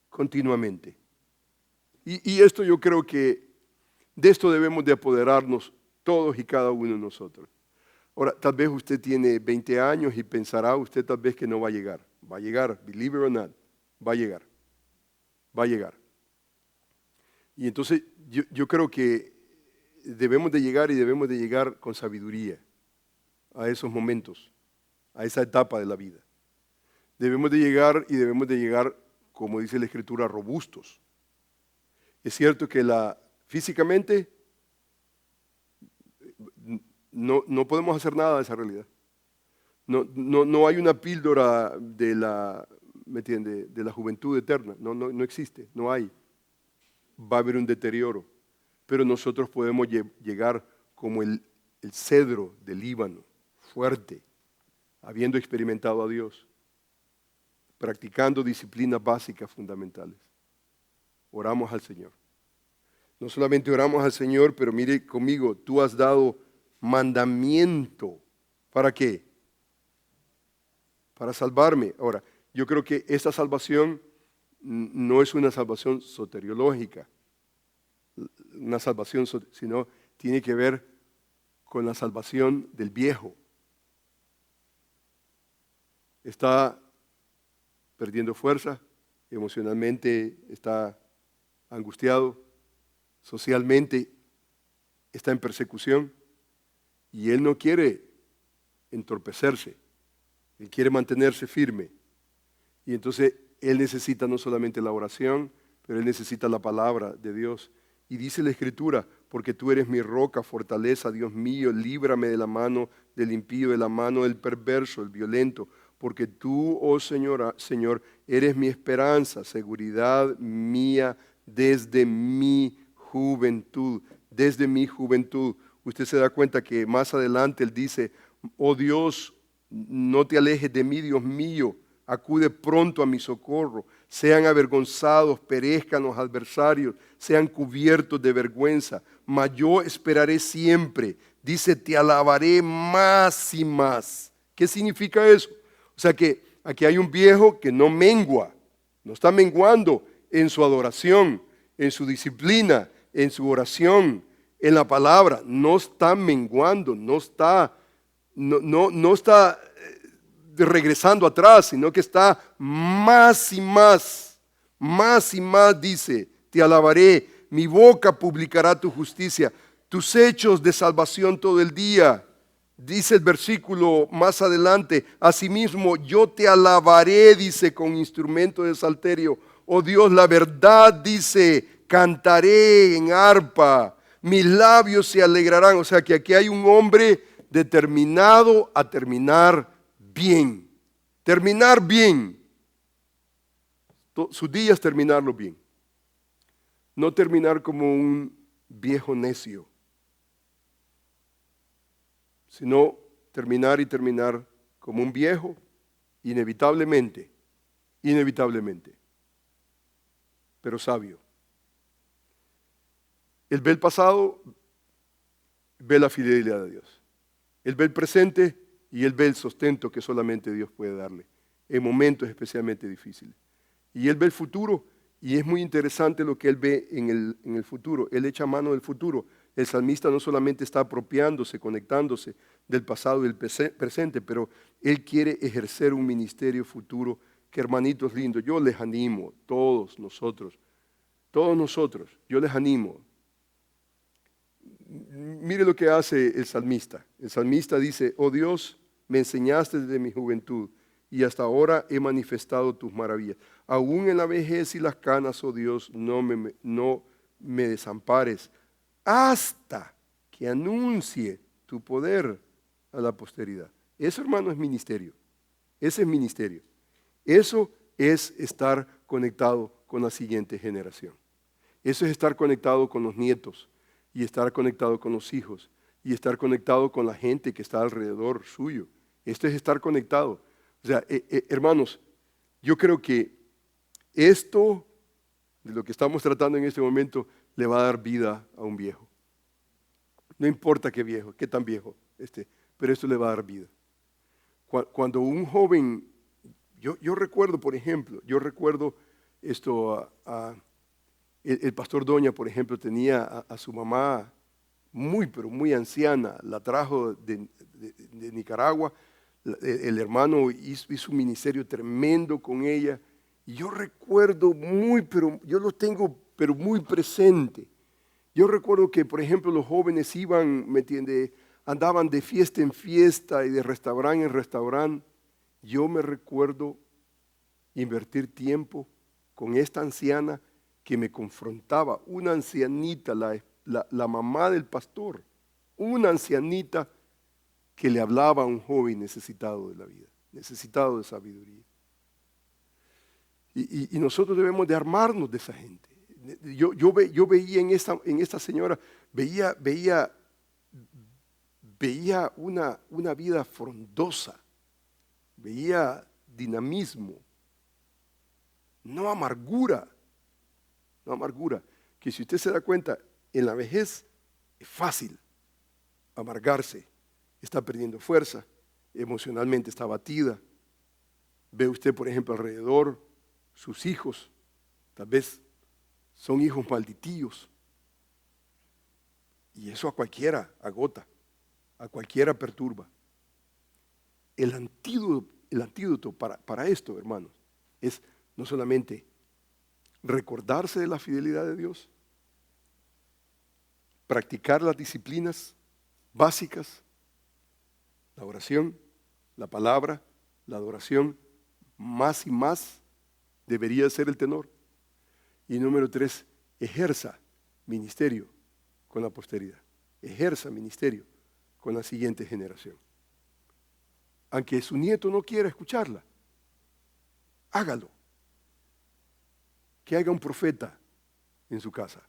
continuamente. Y esto yo creo que de esto debemos de apoderarnos todos y cada uno de nosotros. Ahora, tal vez usted tiene 20 años y pensará usted tal vez que no va a llegar. Va a llegar, believe it or not, va a llegar. Va a llegar. Y entonces yo creo que debemos de llegar y debemos de llegar con sabiduría a esos momentos, a esa etapa de la vida. Debemos de llegar y debemos de llegar, como dice la Escritura, robustos. Es cierto que físicamente no podemos hacer nada de esa realidad. No hay una píldora de la, ¿me entiende?, de la juventud eterna. No existe, no hay. Va a haber un deterioro. Pero nosotros podemos llegar como el cedro del Líbano, fuerte, habiendo experimentado a Dios, practicando disciplinas básicas fundamentales. Oramos al Señor. No solamente oramos al Señor, pero mire conmigo, tú has dado mandamiento. ¿Para qué? Para salvarme. Ahora, yo creo que esta salvación no es una salvación soteriológica, una salvación, sino tiene que ver con la salvación del viejo. Está perdiendo fuerza, emocionalmente está angustiado, socialmente está en persecución y él no quiere entorpecerse, él quiere mantenerse firme. Y entonces él necesita no solamente la oración, pero él necesita la palabra de Dios. Y dice la Escritura, porque tú eres mi roca, fortaleza, Dios mío, líbrame de la mano del impío, de la mano del perverso, el violento, porque tú, oh Señor, eres mi esperanza, seguridad mía desde mi juventud, desde mi juventud. Usted se da cuenta que más adelante él dice, oh Dios, no te alejes de mí, Dios mío, acude pronto a mi socorro. Sean avergonzados, perezcan los adversarios, sean cubiertos de vergüenza, mas yo esperaré siempre. Dice, te alabaré más y más. ¿Qué significa eso? O sea que aquí hay un viejo que no mengua, no está menguando en su adoración, en su disciplina, en su oración, en la palabra. No está menguando, no está regresando atrás, sino que está más y más, dice, te alabaré, mi boca publicará tu justicia, tus hechos de salvación todo el día. Dice el versículo más adelante, asimismo yo te alabaré, dice, con instrumento de salterio. Oh Dios, la verdad, dice, cantaré en arpa, mis labios se alegrarán. O sea que aquí hay un hombre determinado a terminar bien. Terminar bien. Sus días terminarlo bien. No terminar como un viejo necio, sino terminar como un viejo, inevitablemente, pero sabio. Él ve el pasado, ve la fidelidad de Dios. Él ve el presente y él ve el sustento que solamente Dios puede darle en momentos especialmente difíciles. Y él ve el futuro y es muy interesante lo que él ve en el futuro. Él echa mano del futuro. El salmista no solamente está apropiándose, conectándose del pasado y del presente, pero él quiere ejercer un ministerio futuro que, hermanitos lindos, yo les animo, todos nosotros, yo les animo. Mire lo que hace el salmista. El salmista dice, oh Dios, me enseñaste desde mi juventud y hasta ahora he manifestado tus maravillas. Aún en la vejez y las canas, oh Dios, no me desampares hasta que anuncie tu poder a la posteridad. Eso, hermano, es ministerio. Ese es ministerio. Eso es estar conectado con la siguiente generación. Eso es estar conectado con los nietos y estar conectado con los hijos y estar conectado con la gente que está alrededor suyo. Esto es estar conectado. O sea, hermanos, yo creo que esto de lo que estamos tratando en este momento le va a dar vida a un viejo. No importa qué viejo, qué tan viejo esté, pero esto le va a dar vida. Cuando un joven, yo recuerdo, por ejemplo, esto, el pastor Doña, por ejemplo, tenía a su mamá pero muy anciana, la trajo de Nicaragua, el hermano hizo un ministerio tremendo con ella, y yo recuerdo yo lo tengo pero muy presente. Yo recuerdo que, por ejemplo, los jóvenes iban, ¿me entiende?, andaban de fiesta en fiesta y de restaurante en restaurante. Yo me recuerdo invertir tiempo con esta anciana que me confrontaba, una ancianita, la mamá del pastor, una ancianita que le hablaba a un joven necesitado de la vida, necesitado de sabiduría. Y nosotros debemos de armarnos de esa gente. Yo veía en esta señora, veía una vida frondosa, veía dinamismo, no amargura, que si usted se da cuenta, en la vejez es fácil amargarse, está perdiendo fuerza, emocionalmente está abatida. Ve usted, por ejemplo, alrededor, sus hijos, tal vez son hijos malditillos. Y eso a cualquiera agota, a cualquiera perturba. El antídoto para esto, hermanos, es no solamente recordarse de la fidelidad de Dios, practicar las disciplinas básicas, la oración, la palabra, la adoración, más y más debería ser el tenor. Y número 3, ejerza ministerio con la posteridad. Ejerza ministerio con la siguiente generación. Aunque su nieto no quiera escucharla, hágalo. Que haga un profeta en su casa.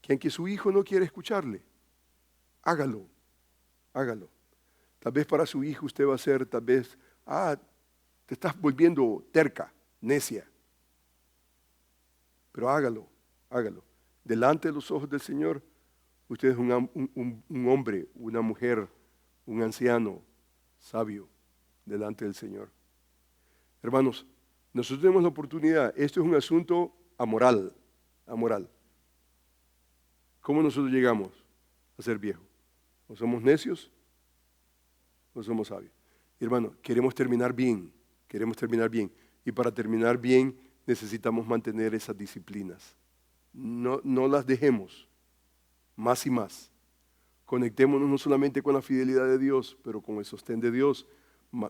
Que aunque su hijo no quiera escucharle, hágalo. Tal vez para su hijo usted va a ser, tal vez, te estás volviendo terca, necia. Pero hágalo. Delante de los ojos del Señor, usted es un hombre, una mujer, un anciano sabio delante del Señor. Hermanos, nosotros tenemos la oportunidad, esto es un asunto amoral. ¿Cómo nosotros llegamos a ser viejos? ¿O somos necios o somos sabios? Hermano, queremos terminar bien. Y para terminar bien necesitamos mantener esas disciplinas. No las dejemos más y más. Conectémonos no solamente con la fidelidad de Dios, pero con el sostén de Dios.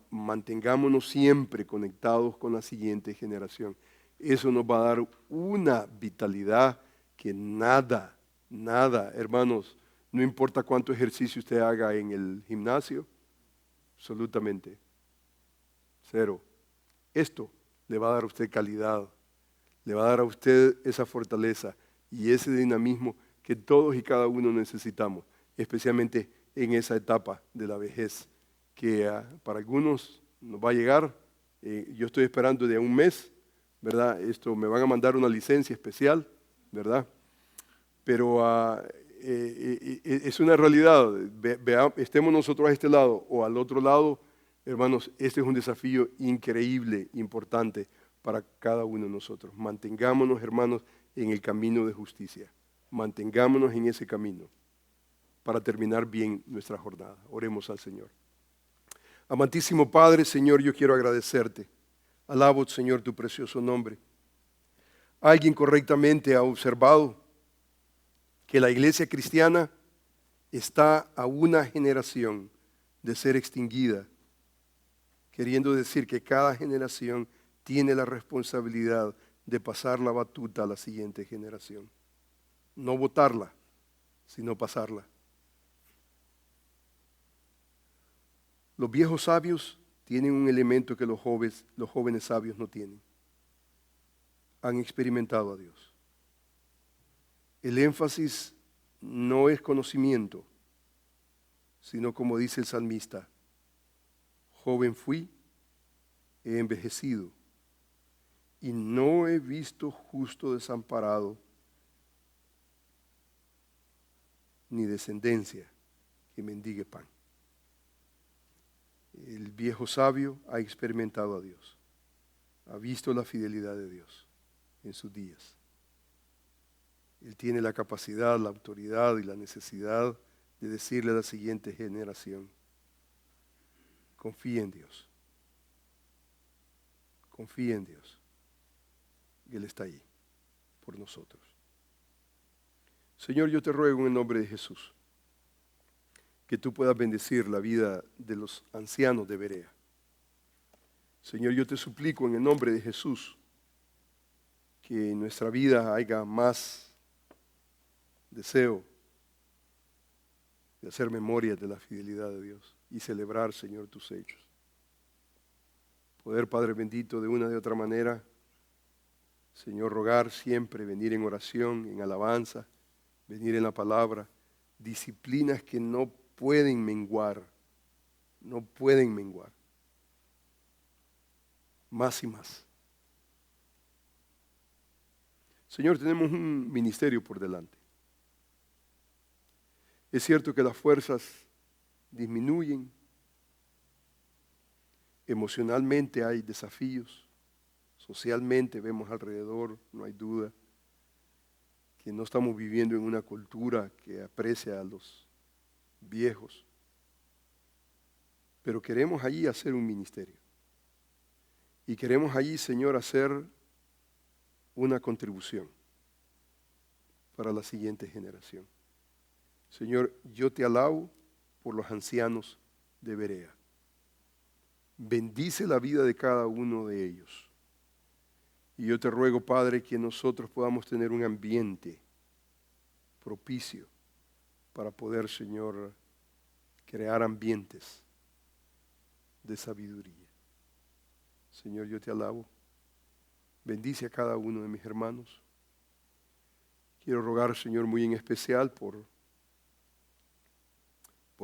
Mantengámonos siempre conectados con la siguiente generación. Eso nos va a dar una vitalidad que nada, hermanos, no importa cuánto ejercicio usted haga en el gimnasio, absolutamente, 0. Esto le va a dar a usted calidad, le va a dar a usted esa fortaleza y ese dinamismo que todos y cada uno necesitamos, especialmente en esa etapa de la vejez, que para algunos nos va a llegar. Yo estoy esperando de 1 mes, ¿verdad? Me van a mandar una licencia especial, ¿verdad? Pero es una realidad. Estemos nosotros a este lado o al otro lado, hermanos, este es un desafío increíble, importante para cada uno de nosotros. Mantengámonos, hermanos, en el camino de justicia. Mantengámonos en ese camino para terminar bien nuestra jornada. Oremos al Señor. Amantísimo Padre, Señor, yo quiero agradecerte. Alabo, Señor, tu precioso nombre. Alguien correctamente ha observado que la iglesia cristiana está a una generación de ser extinguida, queriendo decir que cada generación tiene la responsabilidad de pasar la batuta a la siguiente generación. No botarla, sino pasarla. Los viejos sabios tienen un elemento que los jóvenes sabios no tienen. Han experimentado a Dios. El énfasis no es conocimiento, sino como dice el salmista, joven fui, he envejecido, y no he visto justo desamparado, ni descendencia que mendigue pan. El viejo sabio ha experimentado a Dios, ha visto la fidelidad de Dios en sus días. Él tiene la capacidad, la autoridad y la necesidad de decirle a la siguiente generación, confía en Dios. Confía en Dios. Y Él está ahí por nosotros. Señor, yo te ruego en el nombre de Jesús que tú puedas bendecir la vida de los ancianos de Berea. Señor, yo te suplico en el nombre de Jesús que en nuestra vida haya más deseo de hacer memoria de la fidelidad de Dios y celebrar, Señor, tus hechos. Poder, Padre bendito, de una de otra manera, Señor, rogar siempre, venir en oración, en alabanza, venir en la palabra, disciplinas que no pueden menguar, no pueden menguar. Más y más. Señor, tenemos un ministerio por delante. Es cierto que las fuerzas disminuyen, emocionalmente hay desafíos, socialmente vemos alrededor, no hay duda, que no estamos viviendo en una cultura que aprecia a los viejos, pero queremos allí hacer un ministerio. Y queremos allí, Señor, hacer una contribución para la siguiente generación. Señor, yo te alabo por los ancianos de Berea. Bendice la vida de cada uno de ellos. Y yo te ruego, Padre, que nosotros podamos tener un ambiente propicio para poder, Señor, crear ambientes de sabiduría. Señor, yo te alabo. Bendice a cada uno de mis hermanos. Quiero rogar, Señor, muy en especial por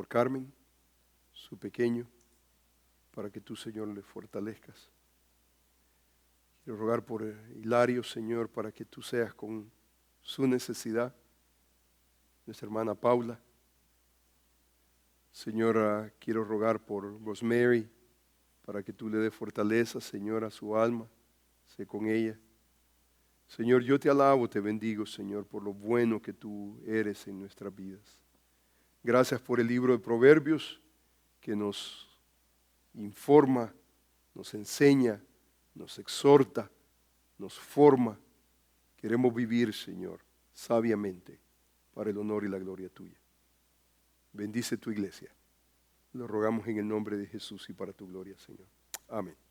Carmen, su pequeño, para que tú, Señor, le fortalezcas. Quiero rogar por Hilario, Señor, para que tú seas con su necesidad. Nuestra hermana Paula. Señor, quiero rogar por Rosemary, para que tú le des fortaleza, Señor, a su alma. Sé con ella. Señor, yo te alabo, te bendigo, Señor, por lo bueno que tú eres en nuestras vidas. Gracias por el libro de Proverbios que nos informa, nos enseña, nos exhorta, nos forma. Queremos vivir, Señor, sabiamente para el honor y la gloria tuya. Bendice tu iglesia. Lo rogamos en el nombre de Jesús y para tu gloria, Señor. Amén.